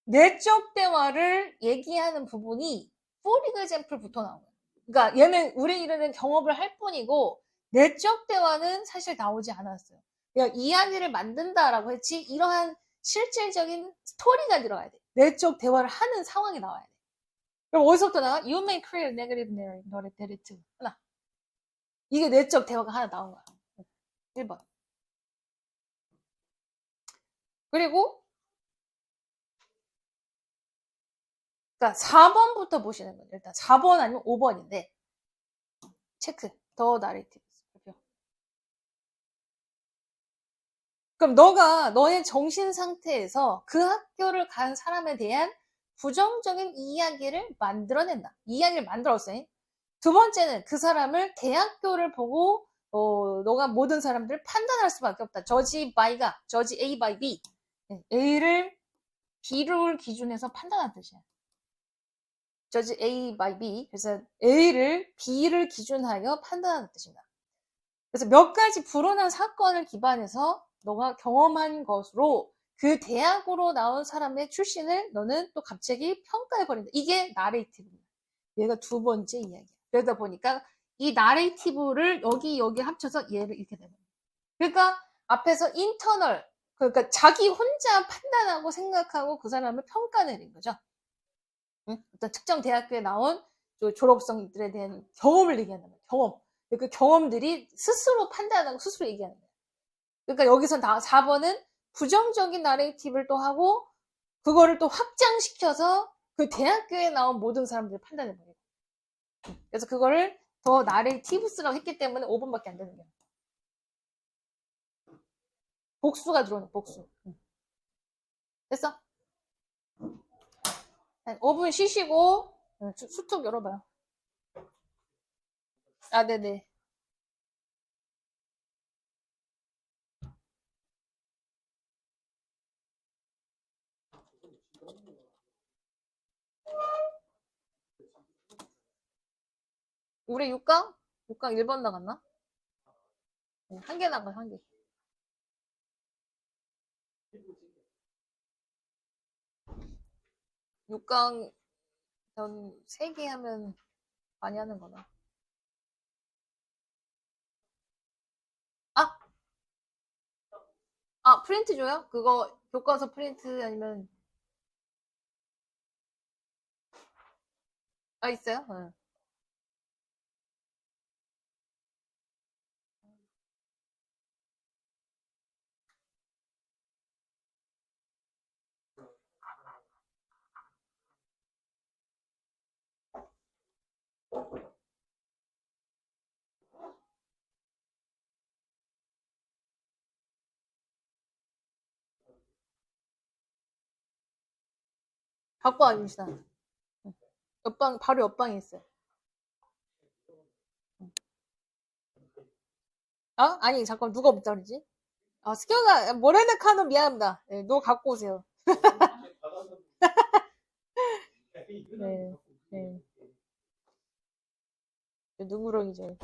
내적 대화를 얘기하는 부분이 for example부터 나온 거예요. 그러니까 얘는 우리는 경험을 할 뿐이고 내적 대화는 사실 나오지 않았어요. 그냥 이야기를 만든다라고 했지 이러한 실질적인 스토리가 들어가야 돼. 내적 대화를 하는 상황이 나와야 돼. 그럼 어디서부터 나와? You may create negative narrative. 하나. 이게 내적 대화가 하나 나온 거야. 1번. 그리고 그러니까 4번부터 보시는 거예요. 일단 4번 아니면 5번인데 체크. 더 나레이티브. 그럼 너의 정신 상태에서 그 학교를 간 사람에 대한 부정적인 이야기를 만들어낸다. 이야기를 만들었어요. 두 번째는 그 사람을 대학교를 보고 너가 모든 사람들을 판단할 수밖에 없다. 저지 A by B. A를 B를 기준해서 판단한 뜻이야. 저지 A by B. 그래서 A를 B를 기준하여 판단하는 뜻입니다. 그래서 몇 가지 불운한 사건을 기반해서 너가 경험한 것으로 그 대학으로 나온 사람의 출신을 너는 또 갑자기 평가해버린다. 이게 나레이티브입니다. 얘가 두 번째 이야기야. 그러다 보니까 이 나레이티브를 여기 합쳐서 얘를 이렇게 되는 거야. 그러니까 앞에서 인터널, 그러니까 자기 혼자 판단하고 생각하고 그 사람을 평가 내린 거죠. 응? 어떤 특정 대학교에 나온 졸업생들에 대한 경험을 얘기하는 거야. 경험. 그 경험들이 스스로 판단하고 스스로 얘기하는 거야. 그러니까 여기서 4번은 부정적인 나레이티브를 또 하고 그거를 또 확장시켜서 그 대학교에 나온 모든 사람들을 판단해버려요. 그래서 그거를 더 나레이티브스라고 했기 때문에 5번밖에 안 되는 거야. 복수가 들어오는 복수. 됐어? 5분 쉬시고 수톡 열어봐요. 아, 네네. 우리 6강? 6강 1번 나갔나? 한 개 나가, 한 개. 6강 전 3개 하면 많이 하는 거나. 아! 아, 프린트 줘요? 그거 교과서 프린트 아니면 있어요? 네. 갖고 와줍시다. 옆방, 바로 옆방에 있어요. 아니, 잠깐, 누가 없다 그러지? 스키어가, 모레네카노 미안합니다. 네, 너 갖고 오세요. 네, 네. 눈구렁이죠.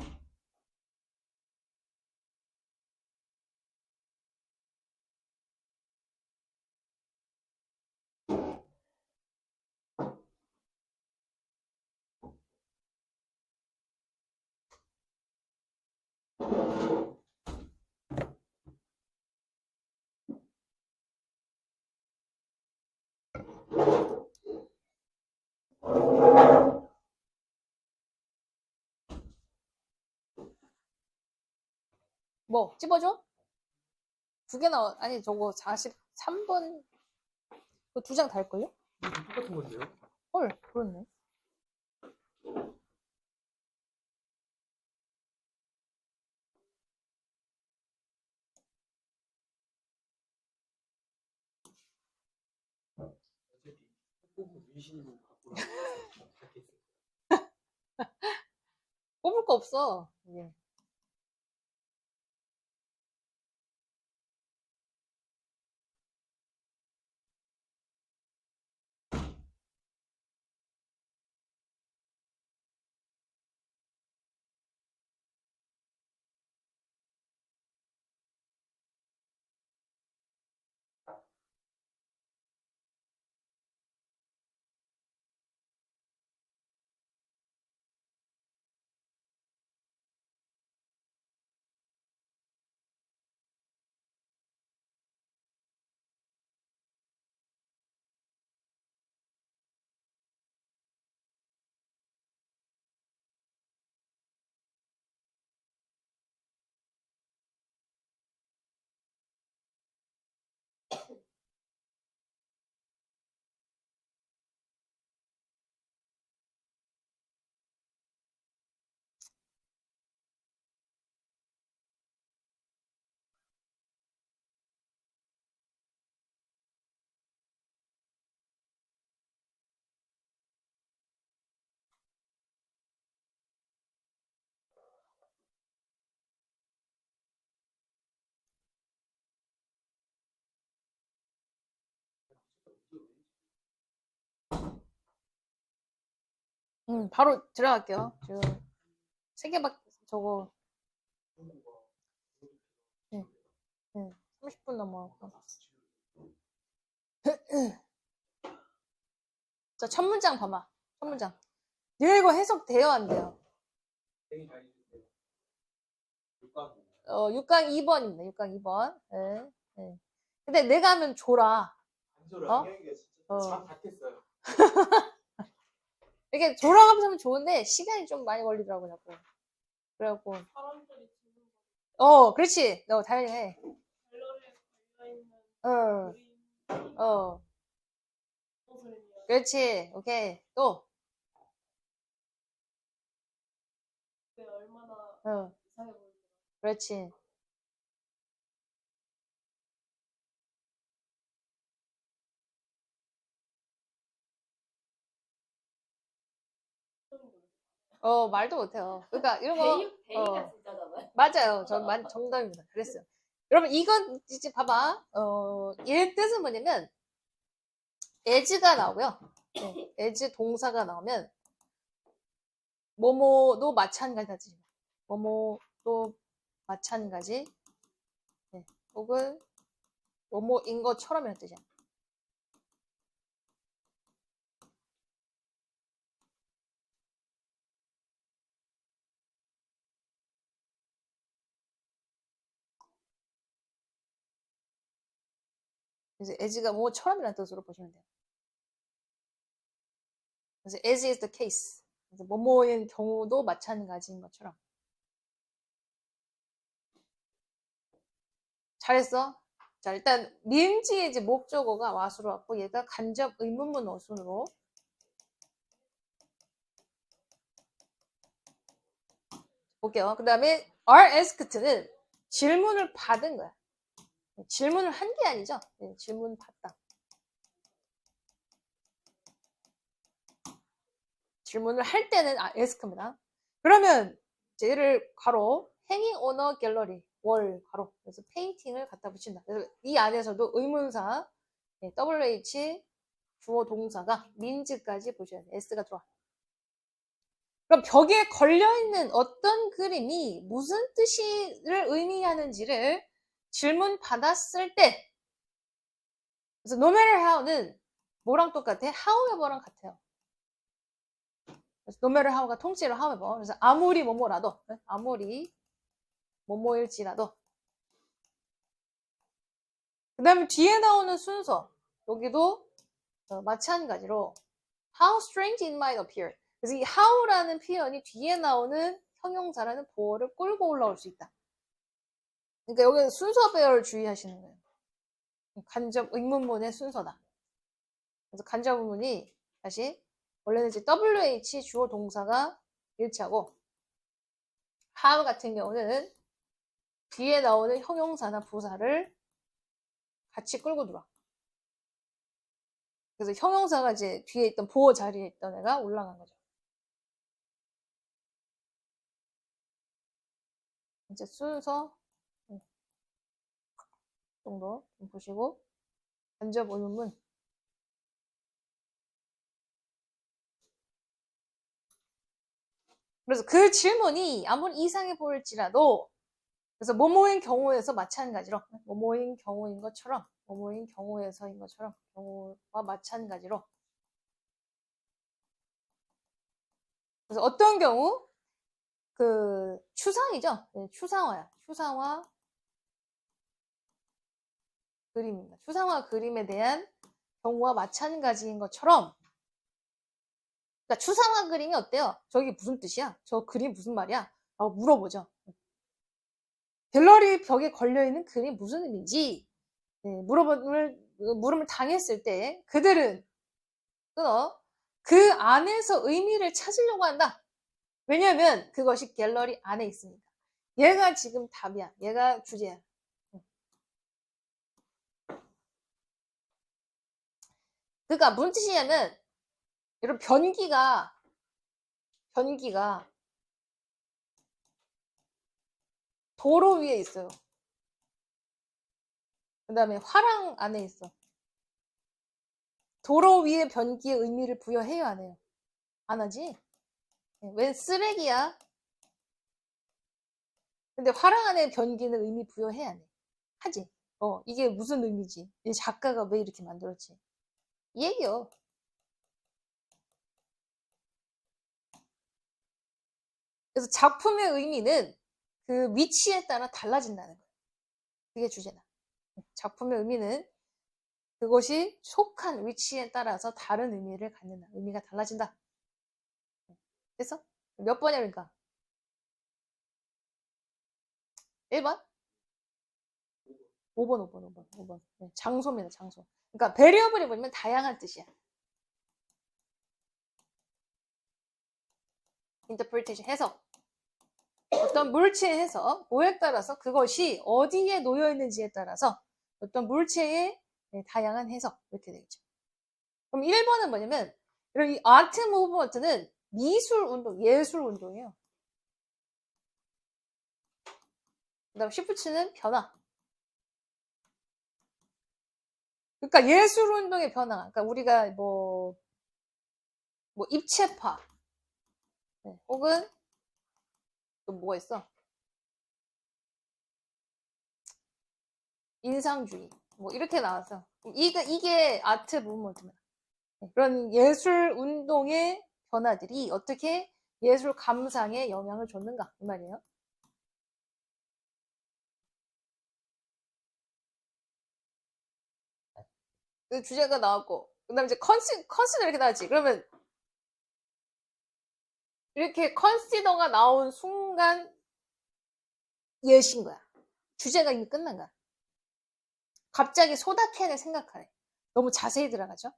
뭐, 찝어줘? 두 개 나와, 아니, 저거 43번, 그 두 장 달걸요? 똑같은 건데요? 헐, 그렇네. 어차피 꼭 미신이고 갖고 뽑을 거 없어. 이게. 바로 들어갈게요. 지금 3개밖에 저거 네, 30분 넘어가고. 자, 첫 문장 봐봐. 첫 문장. 이거 해석돼요, 안 돼요? 되게 잘 읽으세요. 육각 6강 2번입니다. 6강 2번. 네, 네. 근데 내가 하면 졸아. 안조를 어? 안경이가 진짜 잠 다 깼어요. 이렇게 돌아가면서 하면 좋은데 시간이 좀 많이 걸리더라고요. 자꾸. 그래갖고 사람들이 지금 그렇지. 너 당연히 해. 갤러리에 걸려있는 어, 그림이 어, 무슨 의미야? 그렇지. 오케이. 또, 그게 얼마나 어, 이상해 보이는지. 그렇지. 말도 못해요. 그러니까 이런 거, 베이가 진짜잖아요. 맞아요. 정답입니다. 그랬어요. 여러분, 이건 이제 봐봐. 얘 뜻은 뭐냐면, as가 나오고요. 네, as 동사가 나오면, 뭐뭐도 마찬가지다. 뭐뭐도 마찬가지. 네, 혹은 뭐뭐인 것처럼이라는 뜻이야. 그래서 as가 뭐처럼이라는 뜻으로 보시면 돼요. 그래서 as is the case. 그래서 뭐뭐인 경우도 마찬가지인 것처럼. 잘했어. 자, 일단 미음지의 이제 목적어가 와수로 왔고 얘가 간접 의문문 어순으로 볼게요. 그 다음에 are asked는 질문을 받은 거야. 질문을 한 게 아니죠. 네, 질문 받다. 질문을 할 때는 ask입니다. 그러면 얘를 괄호 hanging on a gallery 월 괄호 그래서 페인팅을 갖다 붙인다. 그래서 이 안에서도 의문사 WH 주어 동사가 민즈까지 보셔야 돼요. s가 들어와. 그럼 벽에 걸려있는 어떤 그림이 무슨 뜻을 의미하는지를 질문 받았을 때 그래서 no matter how는 뭐랑 똑같아? however랑 같아요. 그래서 no matter how가 통째로 however 그래서 아무리 뭐뭐라도 아무리 뭐뭐일지라도 그 다음에 뒤에 나오는 순서 여기도 마찬가지로 how strange it might appear 그래서 이 how라는 표현이 뒤에 나오는 형용사라는 보어를 끌고 올라올 수 있다. 그러니까 여기는 순서 배열 주의하시는 거예요. 간접 의문문의 순서다. 그래서 간접 의문이 다시 원래는 이제 WH 주어 동사가 일치하고 how 같은 경우는 뒤에 나오는 형용사나 부사를 같이 끌고 들어와. 그래서 형용사가 이제 뒤에 있던 보어 자리에 있던 애가 올라간 거죠. 이제 순서 정도 좀 보시고 간접 의문문 그래서 그 질문이 아무리 이상해 보일지라도 그래서 뭐뭐인 경우에서 마찬가지로 뭐뭐인 경우인 것처럼 뭐뭐인 경우에서인 것처럼 경우와 마찬가지로 그래서 어떤 경우 그 추상이죠. 추상화야. 추상화 그림입니다. 추상화 그림에 대한 경우와 마찬가지인 것처럼 그러니까 추상화 그림이 어때요? 저게 무슨 뜻이야? 저 그림 무슨 말이야? 라고 물어보죠. 갤러리 벽에 걸려있는 그림이 무슨 의미인지 물음을 당했을 때 그들은 그 안에서 의미를 찾으려고 한다. 왜냐하면 그것이 갤러리 안에 있으니까. 얘가 지금 답이야. 얘가 주제야. 그러니까 무슨 뜻이냐면 여러분 변기가 도로 위에 있어요. 그 다음에 화랑 안에 있어. 도로 위에 변기의 의미를 부여해요, 안 해요? 안 하지? 웬 쓰레기야? 근데 화랑 안에 변기는 의미 부여해야 돼. 하지. 이게 무슨 의미지? 이 작가가 왜 이렇게 만들었지? 이 얘기요. 그래서 작품의 의미는 그 위치에 따라 달라진다는 거예요. 그게 주제다. 작품의 의미는 그것이 속한 위치에 따라서 다른 의미를 갖는다. 의미가 달라진다. 됐어? 몇 번이야, 그러니까? 1번? 5번. 네, 장소입니다, 장소. 그러니까, 베리어블이 뭐냐면 다양한 뜻이야. interpretation, 해석. 어떤 물체의 해석, 뭐에 따라서 그것이 어디에 놓여 있는지에 따라서 어떤 물체의 다양한 해석, 이렇게 되겠죠. 그럼 1번은 뭐냐면, 이런 이 아트 무브먼트는 미술 운동, 예술 운동이에요. 그 다음 시프트는 변화. 그러니까 예술 운동의 변화. 그러니까 우리가 뭐 입체파. 혹은 또 뭐가 있어? 인상주의. 뭐 이렇게 나와서. 이게 아트 무브먼트입니다. 그런 예술 운동의 변화들이 어떻게 예술 감상에 영향을 줬는가. 이 말이에요. 그 주제가 나왔고. 그 다음에 이제 컨시더 이렇게 나왔지. 그러면 이렇게 컨시더가 나온 순간 예신 거야. 주제가 이미 끝난 거야. 갑자기 소다캔을 생각하래. 너무 자세히 들어가죠?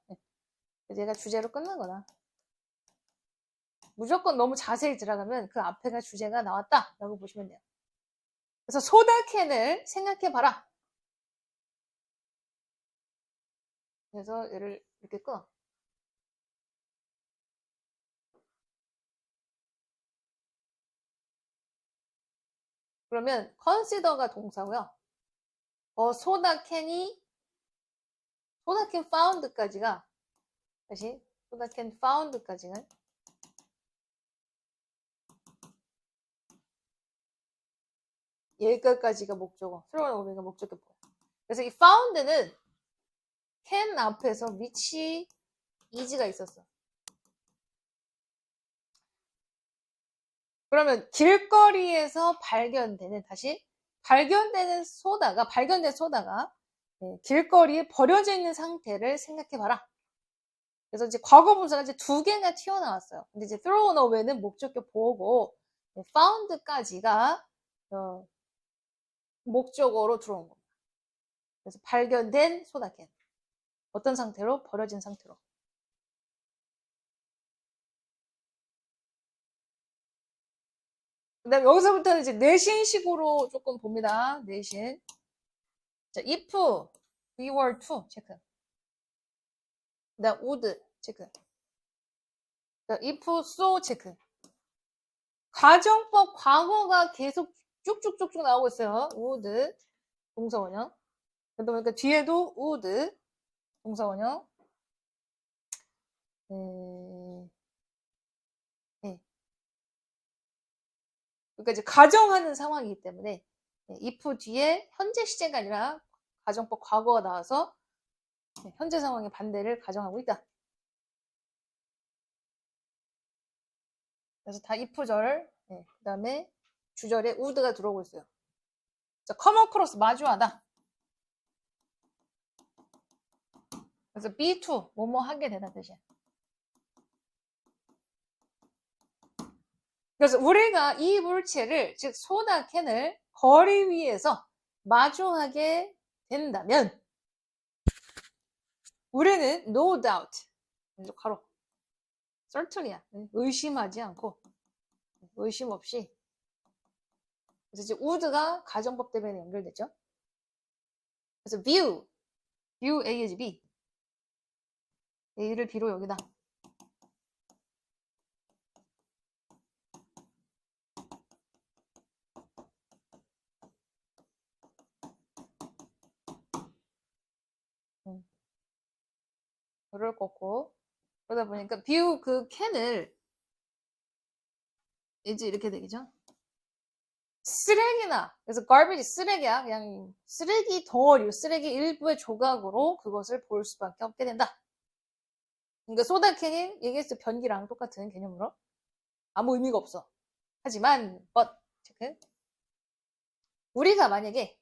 얘가 주제로 끝난 거다. 무조건 너무 자세히 들어가면 그 앞에가 주제가 나왔다 라고 보시면 돼요. 그래서 소다캔을 생각해봐라. 그래서 얘를 이렇게 끊어. 그러면 consider가 동사고요. 소다캔 found까지가 다시 소다캔 found까지는 여기까지가 목적어, throw 오메가 목적격. 그래서 이 found는 can 앞에서 which is가 있었어. 그러면 길거리에서 발견되는 발견된 소다가 길거리에 버려져 있는 상태를 생각해봐라. 그래서 이제 과거 분사가 이제 2개가 튀어나왔어요. 근데 이제 thrown away는 목적격 보호고 found까지가 목적어로 들어온 겁니다. 그래서 발견된 소다캔. 어떤 상태로? 버려진 상태로. 그 다음에 여기서부터는 이제 내신식으로 조금 봅니다. 내신. 자, if we were to 체크. 그 다음 would 체크. 자, if so 체크. 가정법 과거가 계속 쭉쭉쭉쭉 나오고 있어요. would 동사원형. 그러다 보니까 뒤에도 would 동사원형. 네. 그러니까 이제 가정하는 상황이기 때문에 if 뒤에 현재 시제가 아니라 가정법 과거가 나와서 현재 상황의 반대를 가정하고 있다. 그래서 다 if절, 그 다음에 주절에 would가 들어오고 있어요. 자, come across 마주하다. 그래서 be to 뭐뭐 하게 되다 뜻이야. 그래서 우리가 이 물체를 즉 소다캔을 거리 위에서 마주하게 된다면 우리는 no doubt 가로 certainly야. 의심하지 않고 의심 없이. 그래서 이제 would가 가정법 때문에 연결됐죠. 그래서 view A에지 B. A를 B로 여기다. 그럴 거고. 그러다 보니까 view 그 캔을 이제 이렇게 되겠죠? 쓰레기나, 그래서 garbage 쓰레기야. 그냥 쓰레기 덩어리, 쓰레기 일부의 조각으로 그것을 볼 수밖에 없게 된다. 그러니까 소다캔이 얘기했을 때 변기랑 똑같은 개념으로 아무 의미가 없어. 하지만, but, 체크. 우리가 만약에,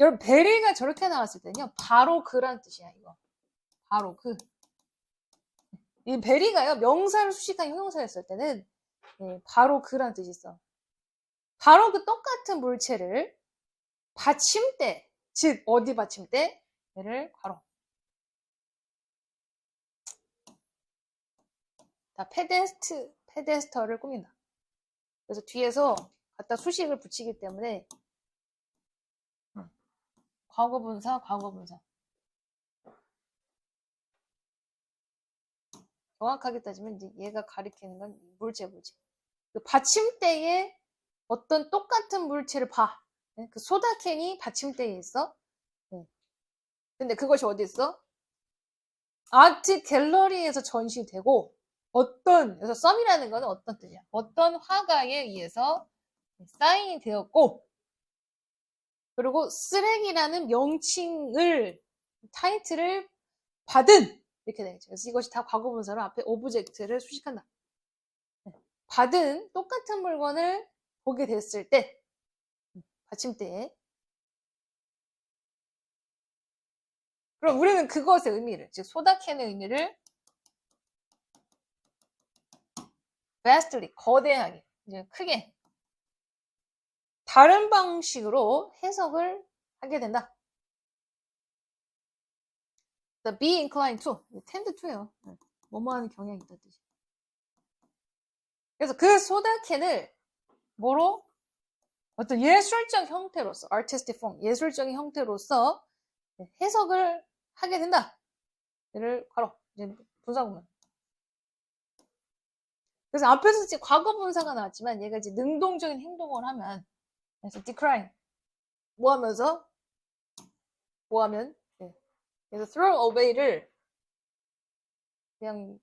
여러분, 베리가 저렇게 나왔을 때는요, 바로 그란 뜻이야, 이거. 바로 그. 이 베리가요, 명사를 수식한 형용사였을 때는, 예, 바로 그란 뜻이 있어. 바로 그 똑같은 물체를 받침대, 즉, 어디 받침대? 얘를 괄호. 다 페데스터를 꾸민다. 그래서 뒤에서 갖다 수식을 붙이기 때문에, 과거분사, 과거분사. 정확하게 따지면 이제 얘가 가리키는 건 물체. 그 받침대에 어떤 똑같은 물체를 봐. 그 소다캔이 받침대에 있어. 근데 그것이 어디 있어? 아트 갤러리에서 전시되고 그래서 썸이라는 거는 어떤 뜻이야? 어떤 화가에 의해서 사인이 되었고 그리고 쓰레기라는 명칭을 타이틀을 받은 이렇게 되겠죠. 그래서 이것이 다 과거분사로 앞에 오브젝트를 수식한다. 받은 똑같은 물건을 보게 됐을 때 받침대에 그럼 우리는 그것의 의미를 즉 소다캔의 의미를 vastly 거대하게 이제 크게 다른 방식으로 해석을 하게 된다. be inclined to tend to예요. 뭐뭐 하는 경향이 있다는 뜻이. 그래서 그 소다캔을 뭐로 어떤 예술적 형태로서 artistic form 예술적인 형태로서 해석을 하게 된다. 얘를 괄호 이제 분사구문. 그래서 앞에서 이제 과거 분사가 나왔지만 얘가 이제 능동적인 행동을 하면 그래서 decline 뭐 하면서 그래서 throw away를 그냥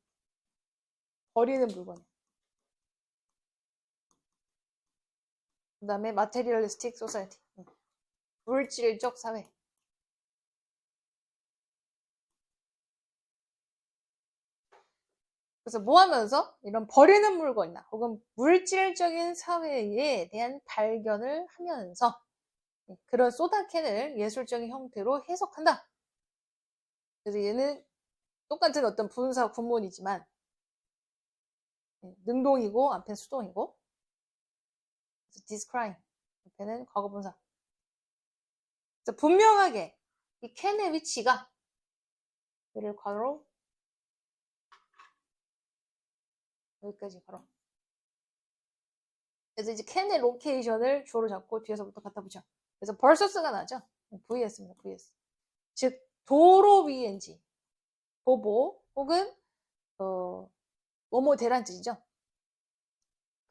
버리는 물건. 그 다음에 materialistic society 물질적 사회. 그래서 뭐 하면서 이런 버리는 물건이나 혹은 물질적인 사회에 대한 발견을 하면서 그런 소다캔을 예술적인 형태로 해석한다. 그래서 얘는 똑같은 어떤 분사 구문이지만 능동이고 앞에는 수동이고 그래서 describe 앞에는 과거분사. 그래서 분명하게 이 캔의 위치가 얘를 괄호로 여기까지 괄호. 그래서 이제 캔의 로케이션을 주어로 잡고 뒤에서부터 갖다 붙여. 그래서 versus가 나죠. VS입니다. VS. 즉 도로 위엔지 도보 혹은 뭐뭐 대란 뜻이죠.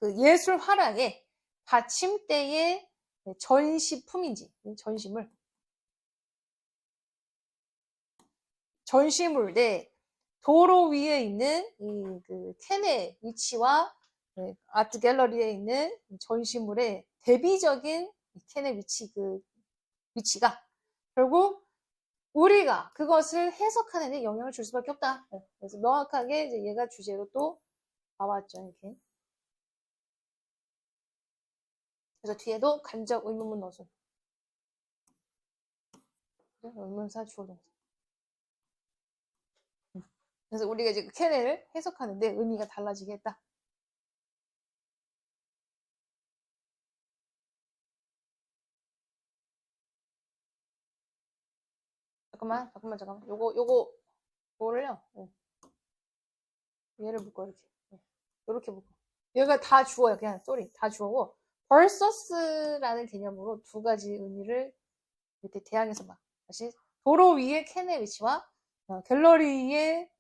그 예술 화랑의 받침대의 전시품인지 전시물 내 도로 위에 있는 이 그 캔의 위치와 아트 갤러리에 있는 전시물의 대비적인 캔의 위치가 결국 우리가 그것을 해석하는 데 영향을 줄 수밖에 없다. 그래서 명확하게 이제 얘가 주제로 또 나왔죠. 이렇게. 그래서 뒤에도 간접 의문문 넣어서 의문사 주어동사. 그래서 우리가 이제 그 캔을 해석하는데 의미가 달라지게 했다. 잠깐만. 요거를요. 얘를 묶어, 이렇게. 이렇게 묶어. 얘가 다 주어요. 그냥, 다 주어고. versus라는 개념으로 두 가지 의미를 이렇게 대항해서 봐. 다시. 도로 위에 캔의 위치와 갤러리의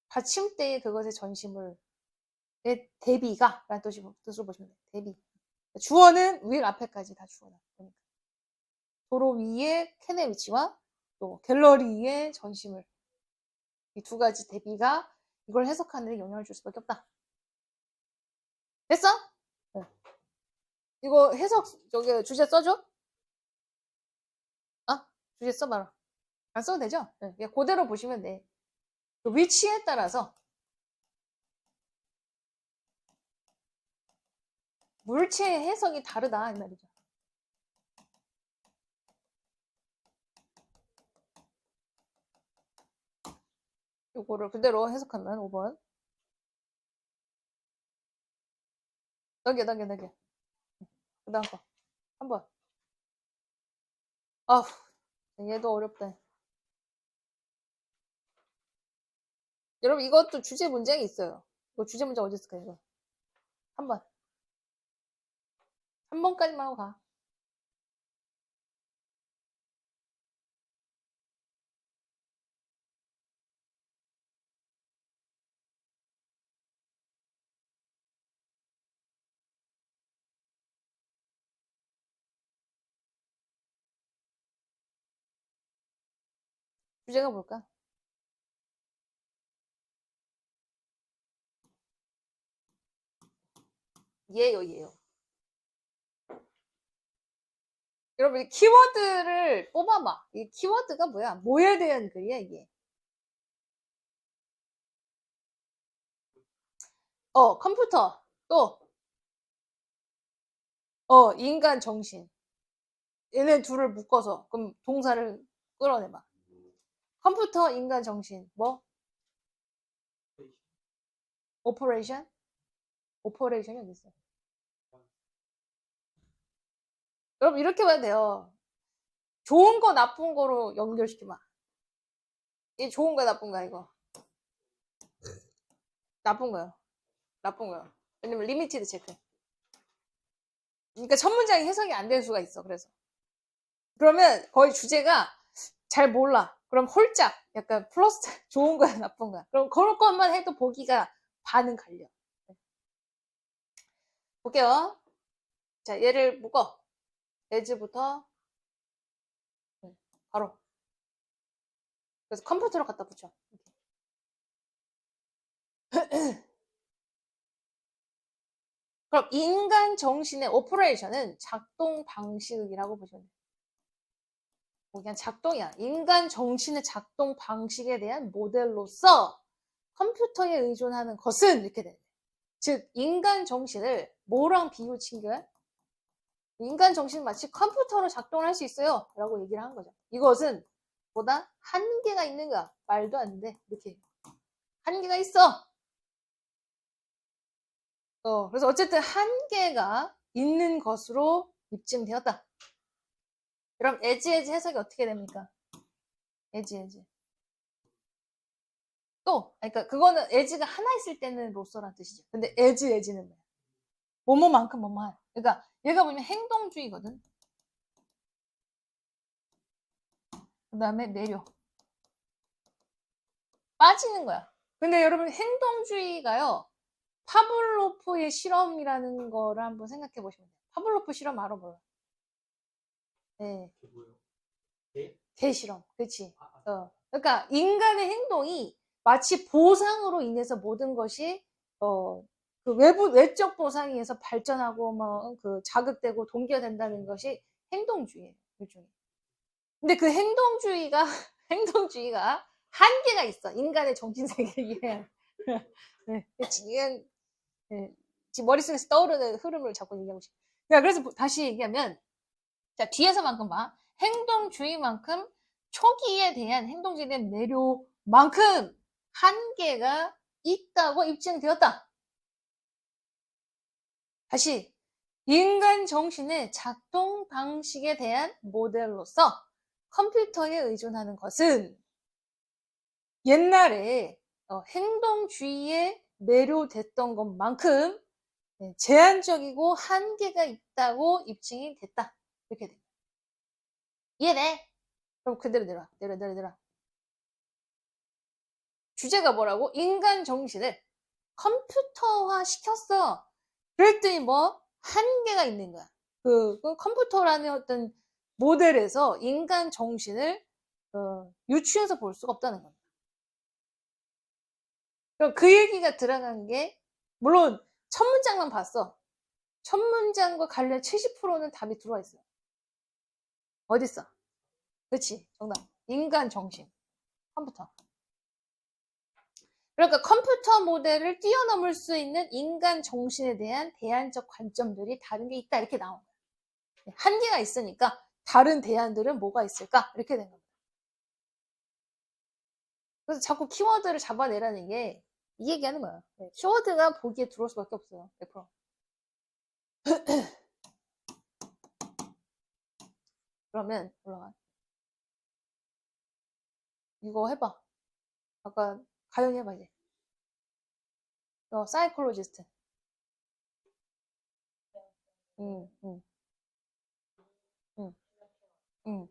받침대에 그것의 전시물의 대비가, 라는 뜻으로 보시면 돼요. 대비. 주어는 위 앞에까지 다 주어다. 그러니까. 도로 위에 캔의 위치와 또 갤러리의 전시물. 이 두 가지 대비가 이걸 해석하는 데 영향을 줄 수밖에 없다. 됐어? 네. 이거 해석, 주제 써줘? 주제 써봐라. 안 써도 되죠? 네. 그냥 그대로 보시면 돼. 그 위치에 따라서 물체의 해석이 다르다, 이 말이죠. 요거를 그대로 해석하면 5번. 넘겨. 그 다음 거. 한번. 아우, 얘도 어렵다. 여러분, 이것도 주제 문장이 있어요. 이거 주제 문장 어디 있을까, 이거? 한 번. 한 번까지만 하고 가. 주제가 뭘까? 얘요. 여러분, 이 키워드를 뽑아봐. 이 키워드가 뭐야? 뭐에 대한 글이야, 이게? 컴퓨터. 또, 인간 정신. 얘네 둘을 묶어서, 그럼 동사를 끌어내봐. 컴퓨터, 인간 정신. 뭐? 오퍼레이션? 오퍼레이션이 어디 있어? 여러분, 이렇게 봐야 돼요. 좋은 거, 나쁜 거로 연결시키마. 이게 좋은 거야, 나쁜 거야, 이거? 나쁜 거요. 왜냐면 리미티드 체크. 그러니까 첫 문장이 해석이 안 될 수가 있어, 그래서. 그러면 거의 주제가 잘 몰라. 그럼 홀짝, 약간 플러스, 좋은 거야, 나쁜 거야. 그럼 그럴 것만 해도 보기가 반은 갈려. 볼게요. 자, 얘를 묶어. 에즈부터, 바로. 그래서 컴퓨터로 갖다 붙여. 그럼 인간 정신의 오퍼레이션은 작동 방식이라고 보시면 돼요. 그냥 작동이야. 인간 정신의 작동 방식에 대한 모델로서 컴퓨터에 의존하는 것은 이렇게 돼요. 즉, 인간 정신을 뭐랑 비유친 거야? 인간 정신은 마치 컴퓨터로 작동을 할 수 있어요. 라고 얘기를 한 거죠. 이것은 보다 한계가 있는 거야. 말도 안 돼. 이렇게. 한계가 있어. 그래서 어쨌든 한계가 있는 것으로 입증되었다. 그럼 에지 해석이 어떻게 됩니까? 에지. 또, 그러니까 그거는 에지가 하나 있을 때는 로서란 뜻이죠. 근데 에지는 뭐야? 뭐뭐만큼 뭐뭐한. 그러니까 얘가 보면 행동주의거든. 그 다음에 매료. 빠지는 거야. 근데 여러분 행동주의가요. 파블로프의 실험이라는 거를 한번 생각해 보시면 돼요. 파블로프 실험 알아 몰라? 네. 그게 뭐예요? 개? 개 실험. 그치? 그러니까 인간의 행동이 마치 보상으로 인해서 모든 것이 그 외적 보상에 의해서 발전하고 그 자극되고 동기가 된다는 것이 행동주의예요. 일종의. 근데 그 행동주의가 한계가 있어. 인간의 정신 세계에. 네. 지금 머릿속에서 떠오르는 흐름을 자꾸 얘기하고 싶어. 그래서 다시 얘기하면, 자, 뒤에서만큼 봐. 행동주의만큼 초기에 대한 행동주의에 대한 내료만큼 한계가 있다고 입증되었다. 다시, 인간 정신의 작동 방식에 대한 모델로서 컴퓨터에 의존하는 것은 옛날에 행동주의에 매료됐던 것만큼 제한적이고 한계가 있다고 입증이 됐다. 이렇게 돼. 이해돼? 그럼 그대로 내려. 주제가 뭐라고? 인간 정신을 컴퓨터화 시켰어. 그랬더니 한계가 있는 거야. 그 컴퓨터라는 어떤 모델에서 인간 정신을 유추해서 볼 수가 없다는 겁니다. 그럼 그 얘기가 들어간 게, 물론 첫 문장만 봤어. 첫 문장과 관련 70%는 답이 들어와 있어요. 어딨어? 그렇지, 정답. 인간 정신. 컴퓨터. 그러니까 컴퓨터 모델을 뛰어넘을 수 있는 인간 정신에 대한 대안적 관점들이 다른 게 있다 이렇게 나온 거예요. 한계가 있으니까 다른 대안들은 뭐가 있을까? 이렇게 된 겁니다. 그래서 자꾸 키워드를 잡아내라는 게 이 얘기하는 거예요. 키워드가 보기에 들어올 수밖에 없어요. 100%. 그러면 올라가. 이거 해봐. 아까 가영이 해봐 이제. 사이콜로지스트. 응, 응, 응, 응,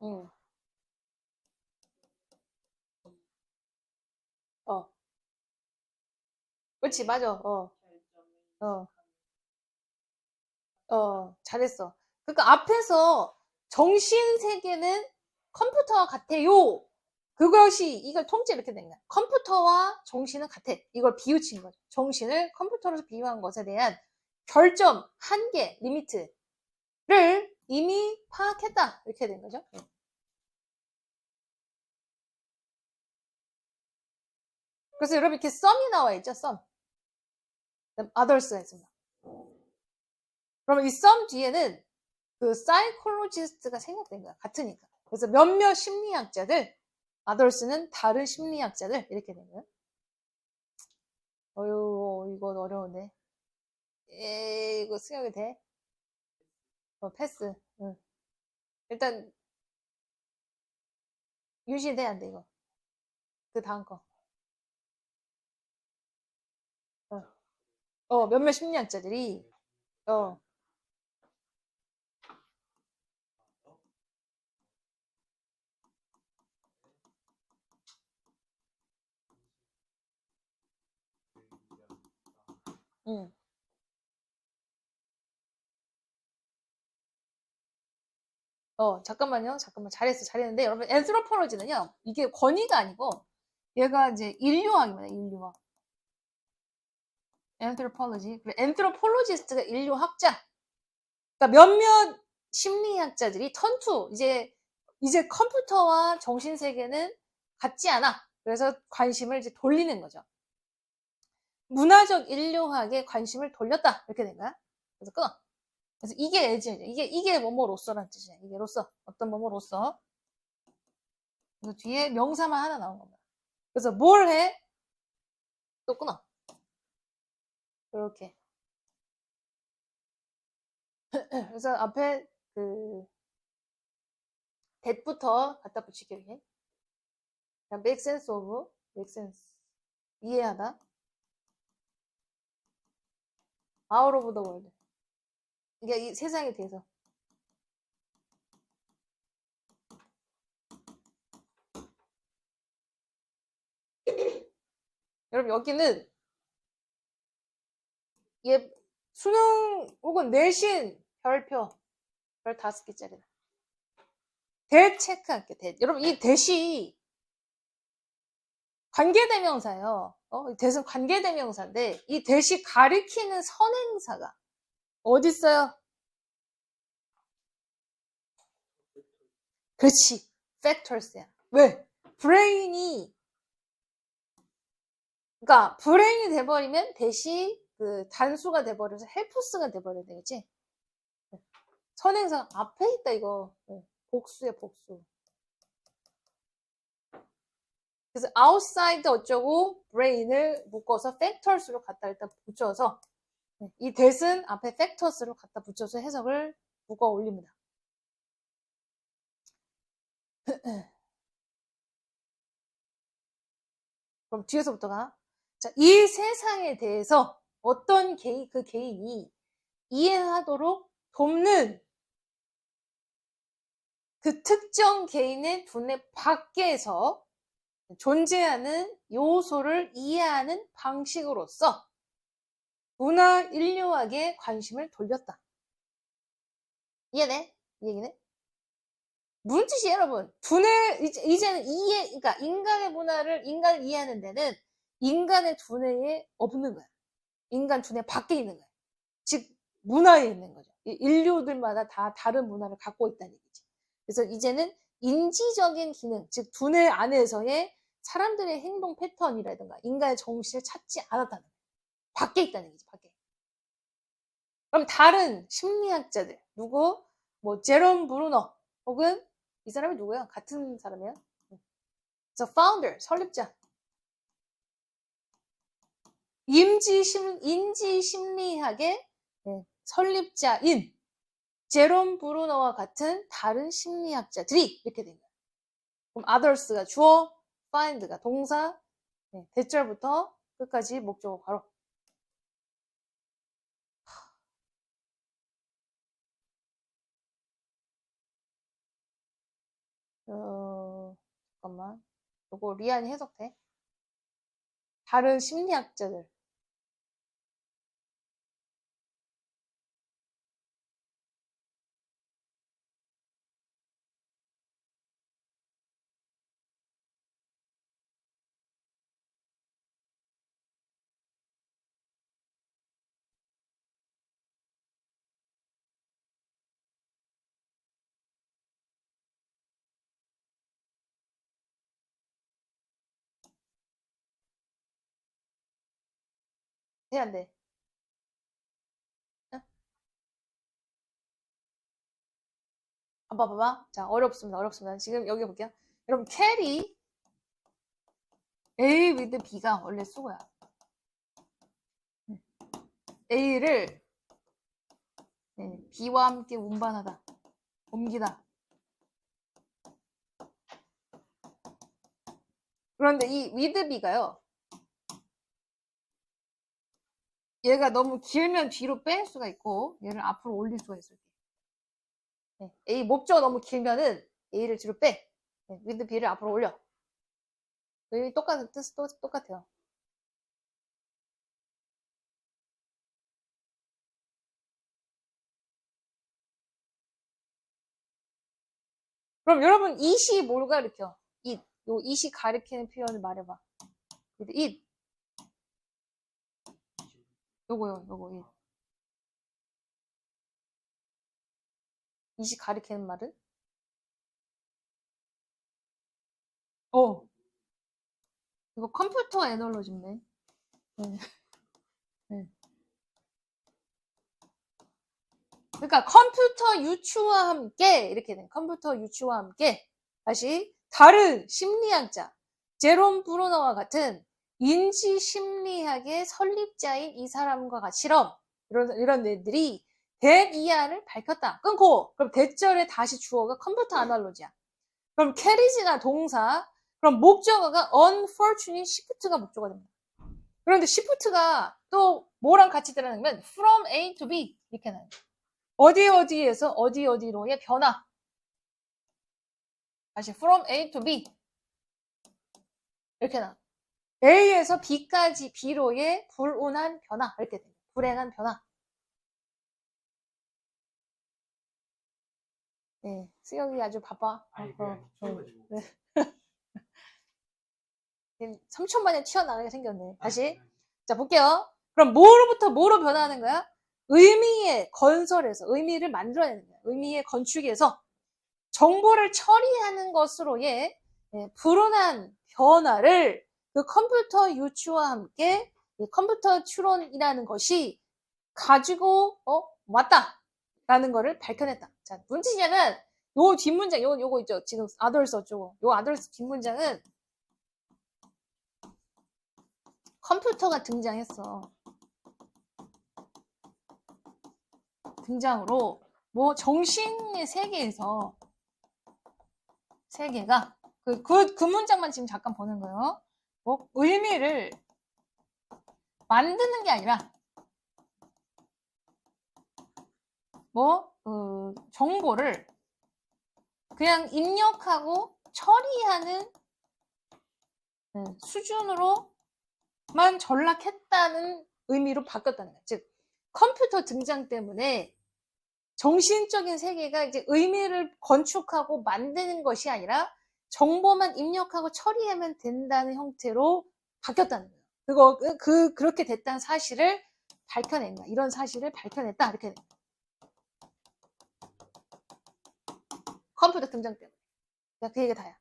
응. 그렇지, 맞아. 어, 잘했어. 그러니까 앞에서 정신 세계는 컴퓨터와 같아요. 그것이 이걸 통째 이렇게 된 거야. 컴퓨터와 정신은 같아. 이걸 비유친 거죠. 정신을 컴퓨터로 비유한 것에 대한 결점, 한계, 리미트를 이미 파악했다. 이렇게 된 거죠. 그래서 여러분 이렇게 썸이 나와 있죠. 썸. others가 있습니다. 그러면 이 썸 뒤에는 그 사이콜로지스트가 생략된 거야. 같으니까. 그래서 몇몇 심리학자들, others는 다른 심리학자들 이렇게 된 거예요. 어휴, 이건 어려운데. 이거 수용이 돼? 패스. 응. 일단 유지돼 안 돼 이거. 그 다음 거. 몇몇 심리학자들이 어, 응. 잠깐만요. 잠깐만. 잘했어. 잘했는데, 여러분, 앤스로폴로지는요, 이게 권위가 아니고, 얘가 이제 인류학입니다. 인류학. 앤스로폴로지. 앤스로폴로지스트가 인류학자. 그러니까 몇몇 심리학자들이 턴투, 이제 컴퓨터와 정신세계는 같지 않아. 그래서 관심을 이제 돌리는 거죠. 문화적 인류학에 관심을 돌렸다. 이렇게 된 거야. 그래서 끊어. 그래서 이게 에지죠. 이게 뭐뭐로서라는 뜻이야. 이게 로서. 어떤 뭐뭐로서. 그래서 뒤에 명사만 하나 나온 겁니다. 그래서 뭘 해? 또 끊어. 이렇게. 그래서 앞에 그 that부터 갖다 붙이기 위해. make sense of, make sense. 이해하다. out of the world. 이게 이 세상에 대해서. 여러분 여기는 얘 수능 혹은 내신 별표 별 5개짜리. 대 체크할게. 대. 여러분 이 대시 관계대명사예요. 대신 관계대명사인데 이 대시 가리키는 선행사가 어디 있어요? 그렇지. factors야. 왜? 브레인이 그러니까 브레인이 돼버리면 대시 그 단수가 돼버려서 헬프스가 돼버려야 되겠지. 선행사 앞에 있다 이거. 복수야 복수. 그래서 outside 어쩌고 brain을 묶어서 factors로 갖다 일단 붙여서 이 that은 앞에 factors로 갖다 붙여서 해석을 묶어 올립니다. 그럼 뒤에서부터가 자, 이 세상에 대해서 어떤 개인, 그 개인이 이해하도록 돕는 그 특정 개인의 두뇌 밖에서 존재하는 요소를 이해하는 방식으로서 문화 인류학에 관심을 돌렸다. 이해돼? 이 얘기는? 무슨 뜻이에요, 여러분? 이제는 그러니까 인간을 이해하는 데는 인간의 두뇌에 없는 거야. 인간 두뇌 밖에 있는 거야. 즉, 문화에 있는 거죠. 인류들마다 다 다른 문화를 갖고 있다는 얘기지. 그래서 이제는 인지적인 기능, 즉, 두뇌 안에서의 사람들의 행동 패턴이라든가 인간의 정신을 찾지 않았다는 거야. 밖에 있다는 얘기지, 밖에. 그럼 다른 심리학자들, 누구? 뭐, 제롬 브루너, 혹은 이 사람이 누구야? 같은 사람이야? 그래서 founder, 설립자. 인지심리학의 설립자인 제롬 브루너와 같은 다른 심리학자들이 이렇게 된 거야. 그럼 others가 주어, find가 동사, 대절부터 끝까지 목적어 바로. 잠깐만. 이거 리안이 해석돼? 다른 심리학자들. 돼, 안 돼? 응? 봐봐. 자, 어렵습니다. 지금 여기 볼게요. 여러분, carry A with B가 원래 수거야. A를 B와 함께 운반하다, 옮기다. 그런데 이 with B가요, 얘가 너무 길면 뒤로 뺄 수가 있고, 얘를 앞으로 올릴 수가 있어요. A 목적어 너무 길면은 A를 뒤로 빼. with B를 앞으로 올려. 여기 똑같은 뜻, 똑같아요. 그럼 여러분, it이 뭘 가르쳐? it. 요 it이 가리키는 표현을 말해봐. it. 요거요, it. it이 가리키는 말은? 이거 컴퓨터 애널로지네. 네. 그러니까 컴퓨터 유추와 함께 이렇게 된 컴퓨터 유추와 함께 다시 다른 심리학자 제롬 브루너와 같은 인지 심리학의 설립자인 이 사람과 같이럼 이런 애들이 대이하를 밝혔다. 끊고 그럼 대절에 다시 주어가 컴퓨터 아날로지야. 그럼 캐리지가 동사, 그럼 목적어가 unfortunate shift가 목적어가 됩니다. 그런데 shift가 또 뭐랑 같이 들어가면 from A to B 이렇게 나와요. 어디에서 어디로의 변화. 다시 from A to B 이렇게 나와. A에서 B까지 B로의 불운한 변화 이렇게 돼요. 불행한 변화. 네, 수영이 아주 바빠. 아니, 네. 3초 만에 튀어나가게 생겼네. 다시. 자, 볼게요. 그럼 뭐로부터 뭐로 변화하는 거야? 의미의 건설에서, 의미를 만들어내는 거야. 의미의 건축에서 정보를 처리하는 것으로의 불운한 변화를 그 컴퓨터 유추와 함께 컴퓨터 추론이라는 것이 가지고 왔다라는 거를 밝혀냈다. 자, 무슨 뜻이냐면 요 뒷문장, 요거 있죠. 지금 others 어쩌고. 요 others 뒷문장은 컴퓨터가 등장했어. 등장으로 뭐 정신의 세계에서 세계가 그 문장만 지금 잠깐 보는 거예요. 뭐 의미를 만드는 게 아니라 뭐 정보를 그냥 입력하고 처리하는 수준으로만 전락했다는 의미로 바뀌었다는 거예요. 즉 컴퓨터 등장 때문에 정신적인 세계가 이제 의미를 건축하고 만드는 것이 아니라 정보만 입력하고 처리하면 된다는 형태로 바뀌었다는 거예요. 그렇게 됐다는 사실을 밝혀낸 거야. 이런 사실을 밝혀냈다. 이렇게. 컴퓨터 등장 때문에. 그 얘기가 다야.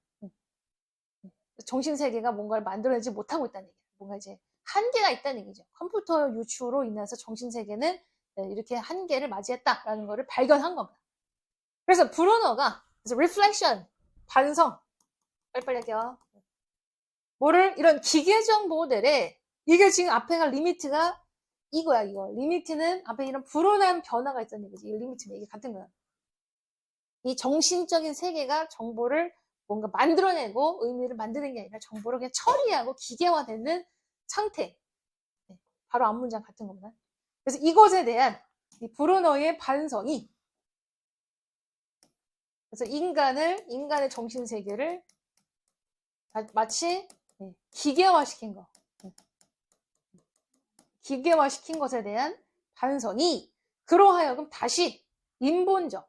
정신세계가 뭔가를 만들어내지 못하고 있다는 얘기야. 뭔가 이제 한계가 있다는 얘기죠. 컴퓨터 유추로 인해서 정신세계는 이렇게 한계를 맞이했다라는 것을 발견한 겁니다. 그래서 브루너가 reflection, 반성, 빨리빨리 할게요. 뭐를 이런 기계적 모델에 이게 지금 앞에가 리미트가 이거야, 이거. 리미트는 앞에 이런 불온한 변화가 있다는 얘기지. 이 리미트는 이게 같은 거야. 이 정신적인 세계가 정보를 뭔가 만들어내고 의미를 만드는 게 아니라 정보를 그냥 처리하고 기계화되는 상태. 바로 앞문장 같은 겁니다. 그래서 이것에 대한 이 브루너의 반성이 그래서 인간의 정신세계를 마치 기계화시킨 거. 기계화시킨 것에 대한 반성이 그로하여금 다시 인본적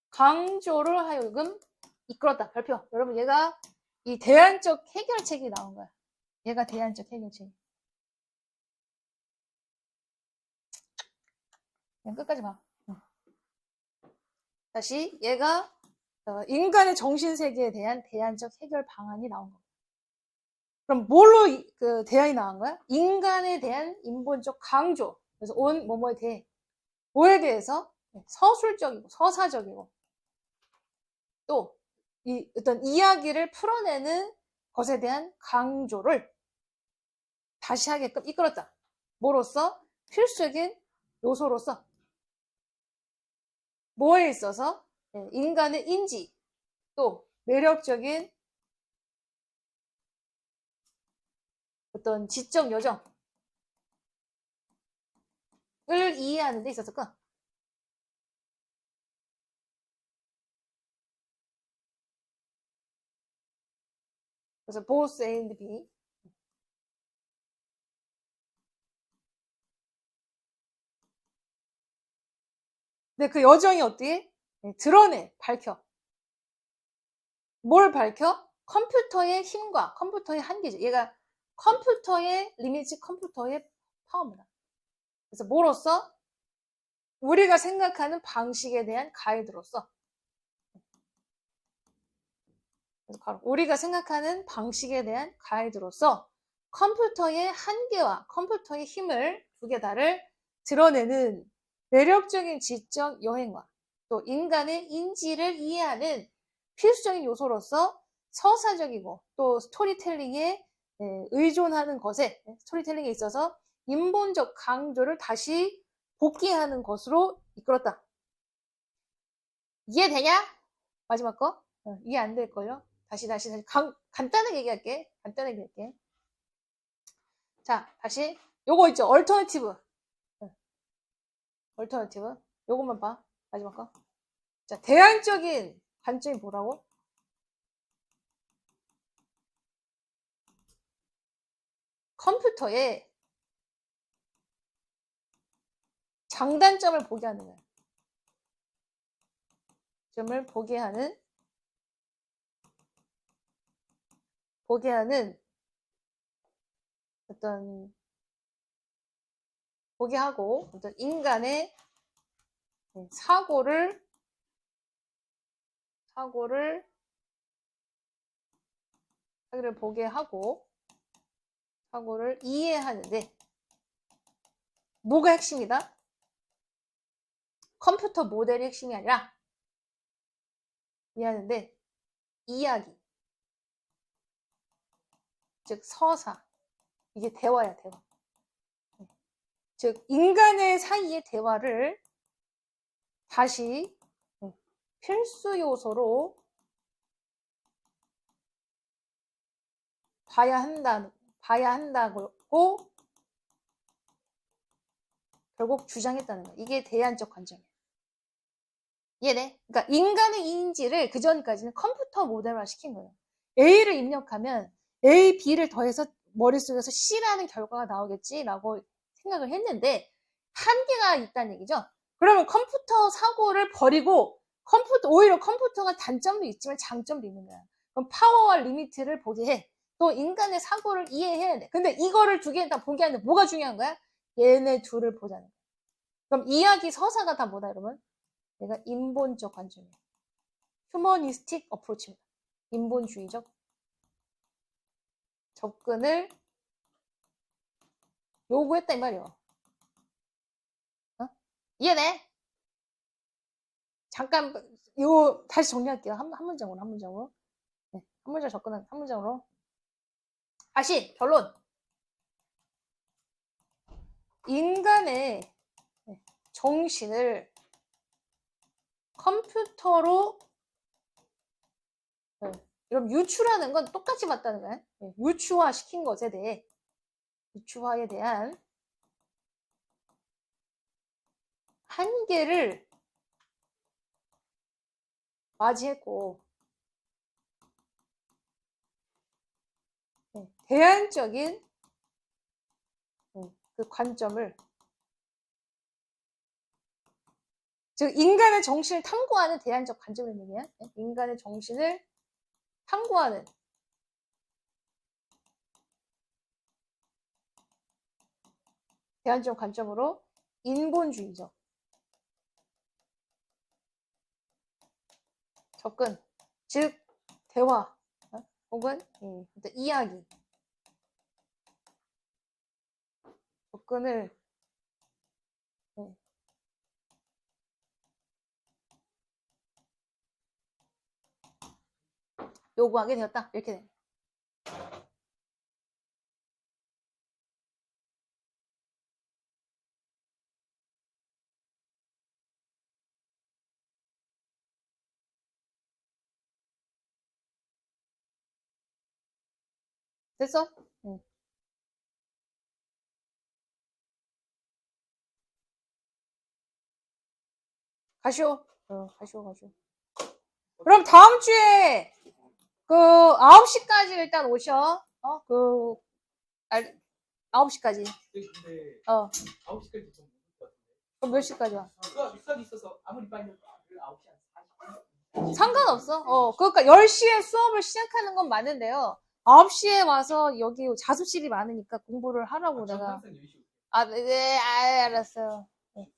강조를 하여금 이끌었다. 별표. 여러분 얘가 이 대안적 해결책이 나온 거야. 얘가 대안적 해결책. 그냥 끝까지 봐. 다시 얘가 인간의 정신세계에 대한 대안적 해결 방안이 나온 거야. 그럼 뭘로 그 대안이 나온 거야? 인간에 대한 인본적 강조. 그래서 온 뭐뭐에 대해 뭐에 대해서 서술적이고 서사적이고 또 이 어떤 이야기를 풀어내는 것에 대한 강조를 다시 하게끔 이끌었다. 뭐로써? 필수적인 요소로서 뭐에 있어서? 인간의 인지 또 매력적인 어떤 지적 여정을 이해하는 데 있었을까? 그래서 both A and B. 근데 그 여정이 어떻게? 드러내, 밝혀. 뭘 밝혀? 컴퓨터의 힘과 컴퓨터의 한계죠. 얘가 컴퓨터의 리미지, 컴퓨터의 파워입니다. 그래서 뭐로써? 우리가 생각하는 방식에 대한 가이드로서. 그래서 바로 우리가 생각하는 방식에 대한 가이드로서 컴퓨터의 한계와 컴퓨터의 힘을 두 개 다를 드러내는 매력적인 지적 여행과 또 인간의 인지를 이해하는 필수적인 요소로서 서사적이고 또 스토리텔링에 의존하는 것에 스토리텔링에 있어서 인본적 강조를 다시 복귀하는 것으로 이끌었다. 이해되냐? 마지막 거? 이해 안 될걸요? 다시 간단하게 얘기할게. 자, 다시 요거 있죠? 얼터너티브. 요것만 봐. 마지막 거. 자, 대안적인 관점이 뭐라고? 컴퓨터의 장단점을 보게 하는 거야. 점을 보게 하는 어떤 보게 하고 어떤 인간의 사고를 보게 하고 사고를 이해하는데 뭐가 핵심이다? 컴퓨터 모델이 핵심이 아니라 이해하는데 이야기 즉 서사 이게 대화야 대화 즉 인간의 사이의 대화를 다시 필수 요소로 봐야 한다고 결국 주장했다는 거야. 이게 대안적 관점이야. 이해돼? 그러니까 인간의 인지를 그 전까지는 컴퓨터 모델화 시킨 거예요. A를 입력하면 A, B를 더해서 머릿속에서 C라는 결과가 나오겠지라고 생각을 했는데 한계가 있다는 얘기죠. 그러면 컴퓨터 사고를 버리고 오히려 컴퓨터가 단점도 있지만 장점도 있는 거야. 그럼 파워와 리미트를 보게 해. 또 인간의 사고를 이해해야 돼. 근데 이거를 두 개는 다 보게 하는데 뭐가 중요한 거야? 얘네 둘을 보자는 거야. 그럼 이야기 서사가 다 뭐다, 여러분? 얘가 인본적 관점이야. 휴머니스틱 어프로치입니다. 인본주의적 접근을 요구했다 이 말이야. 어? 이해돼? 잠깐 다시 정리할게요. 한 문장으로. 네, 한 문장 접근한 한 문장으로. 다시 결론. 인간의 정신을 컴퓨터로 여러분 유추라는 건 똑같이 봤다는 거야. 유추화 시킨 것에 대해 유추화에 대한 한계를 맞이했고 대안적인 그 관점을 즉 인간의 정신을 탐구하는 대안적 관점을 얘기해요. 인간의 정신을 탐구하는 대안적 관점으로 인본주의적 접근, 즉 대화 혹은 이야기 접근을 요구하게 되었다. 이렇게 됩니다. 됐어? 응. 가시오. 가시오. 그럼 다음 주에 9시까지 일단 오셔. 9시까지. 근데 어. 9시까지 좀 늦을 것 같은데. 그럼 몇 시까지 와? 수업이 있어서 아무리 빨리 해도 9시 한 40분. 상관없어. 그러니까 10시에 수업을 시작하는 건 맞는데요. 9시에 와서 여기 자습실이 많으니까 공부를 하라고 내가. 항상 10시. 네, 알았어요. 네.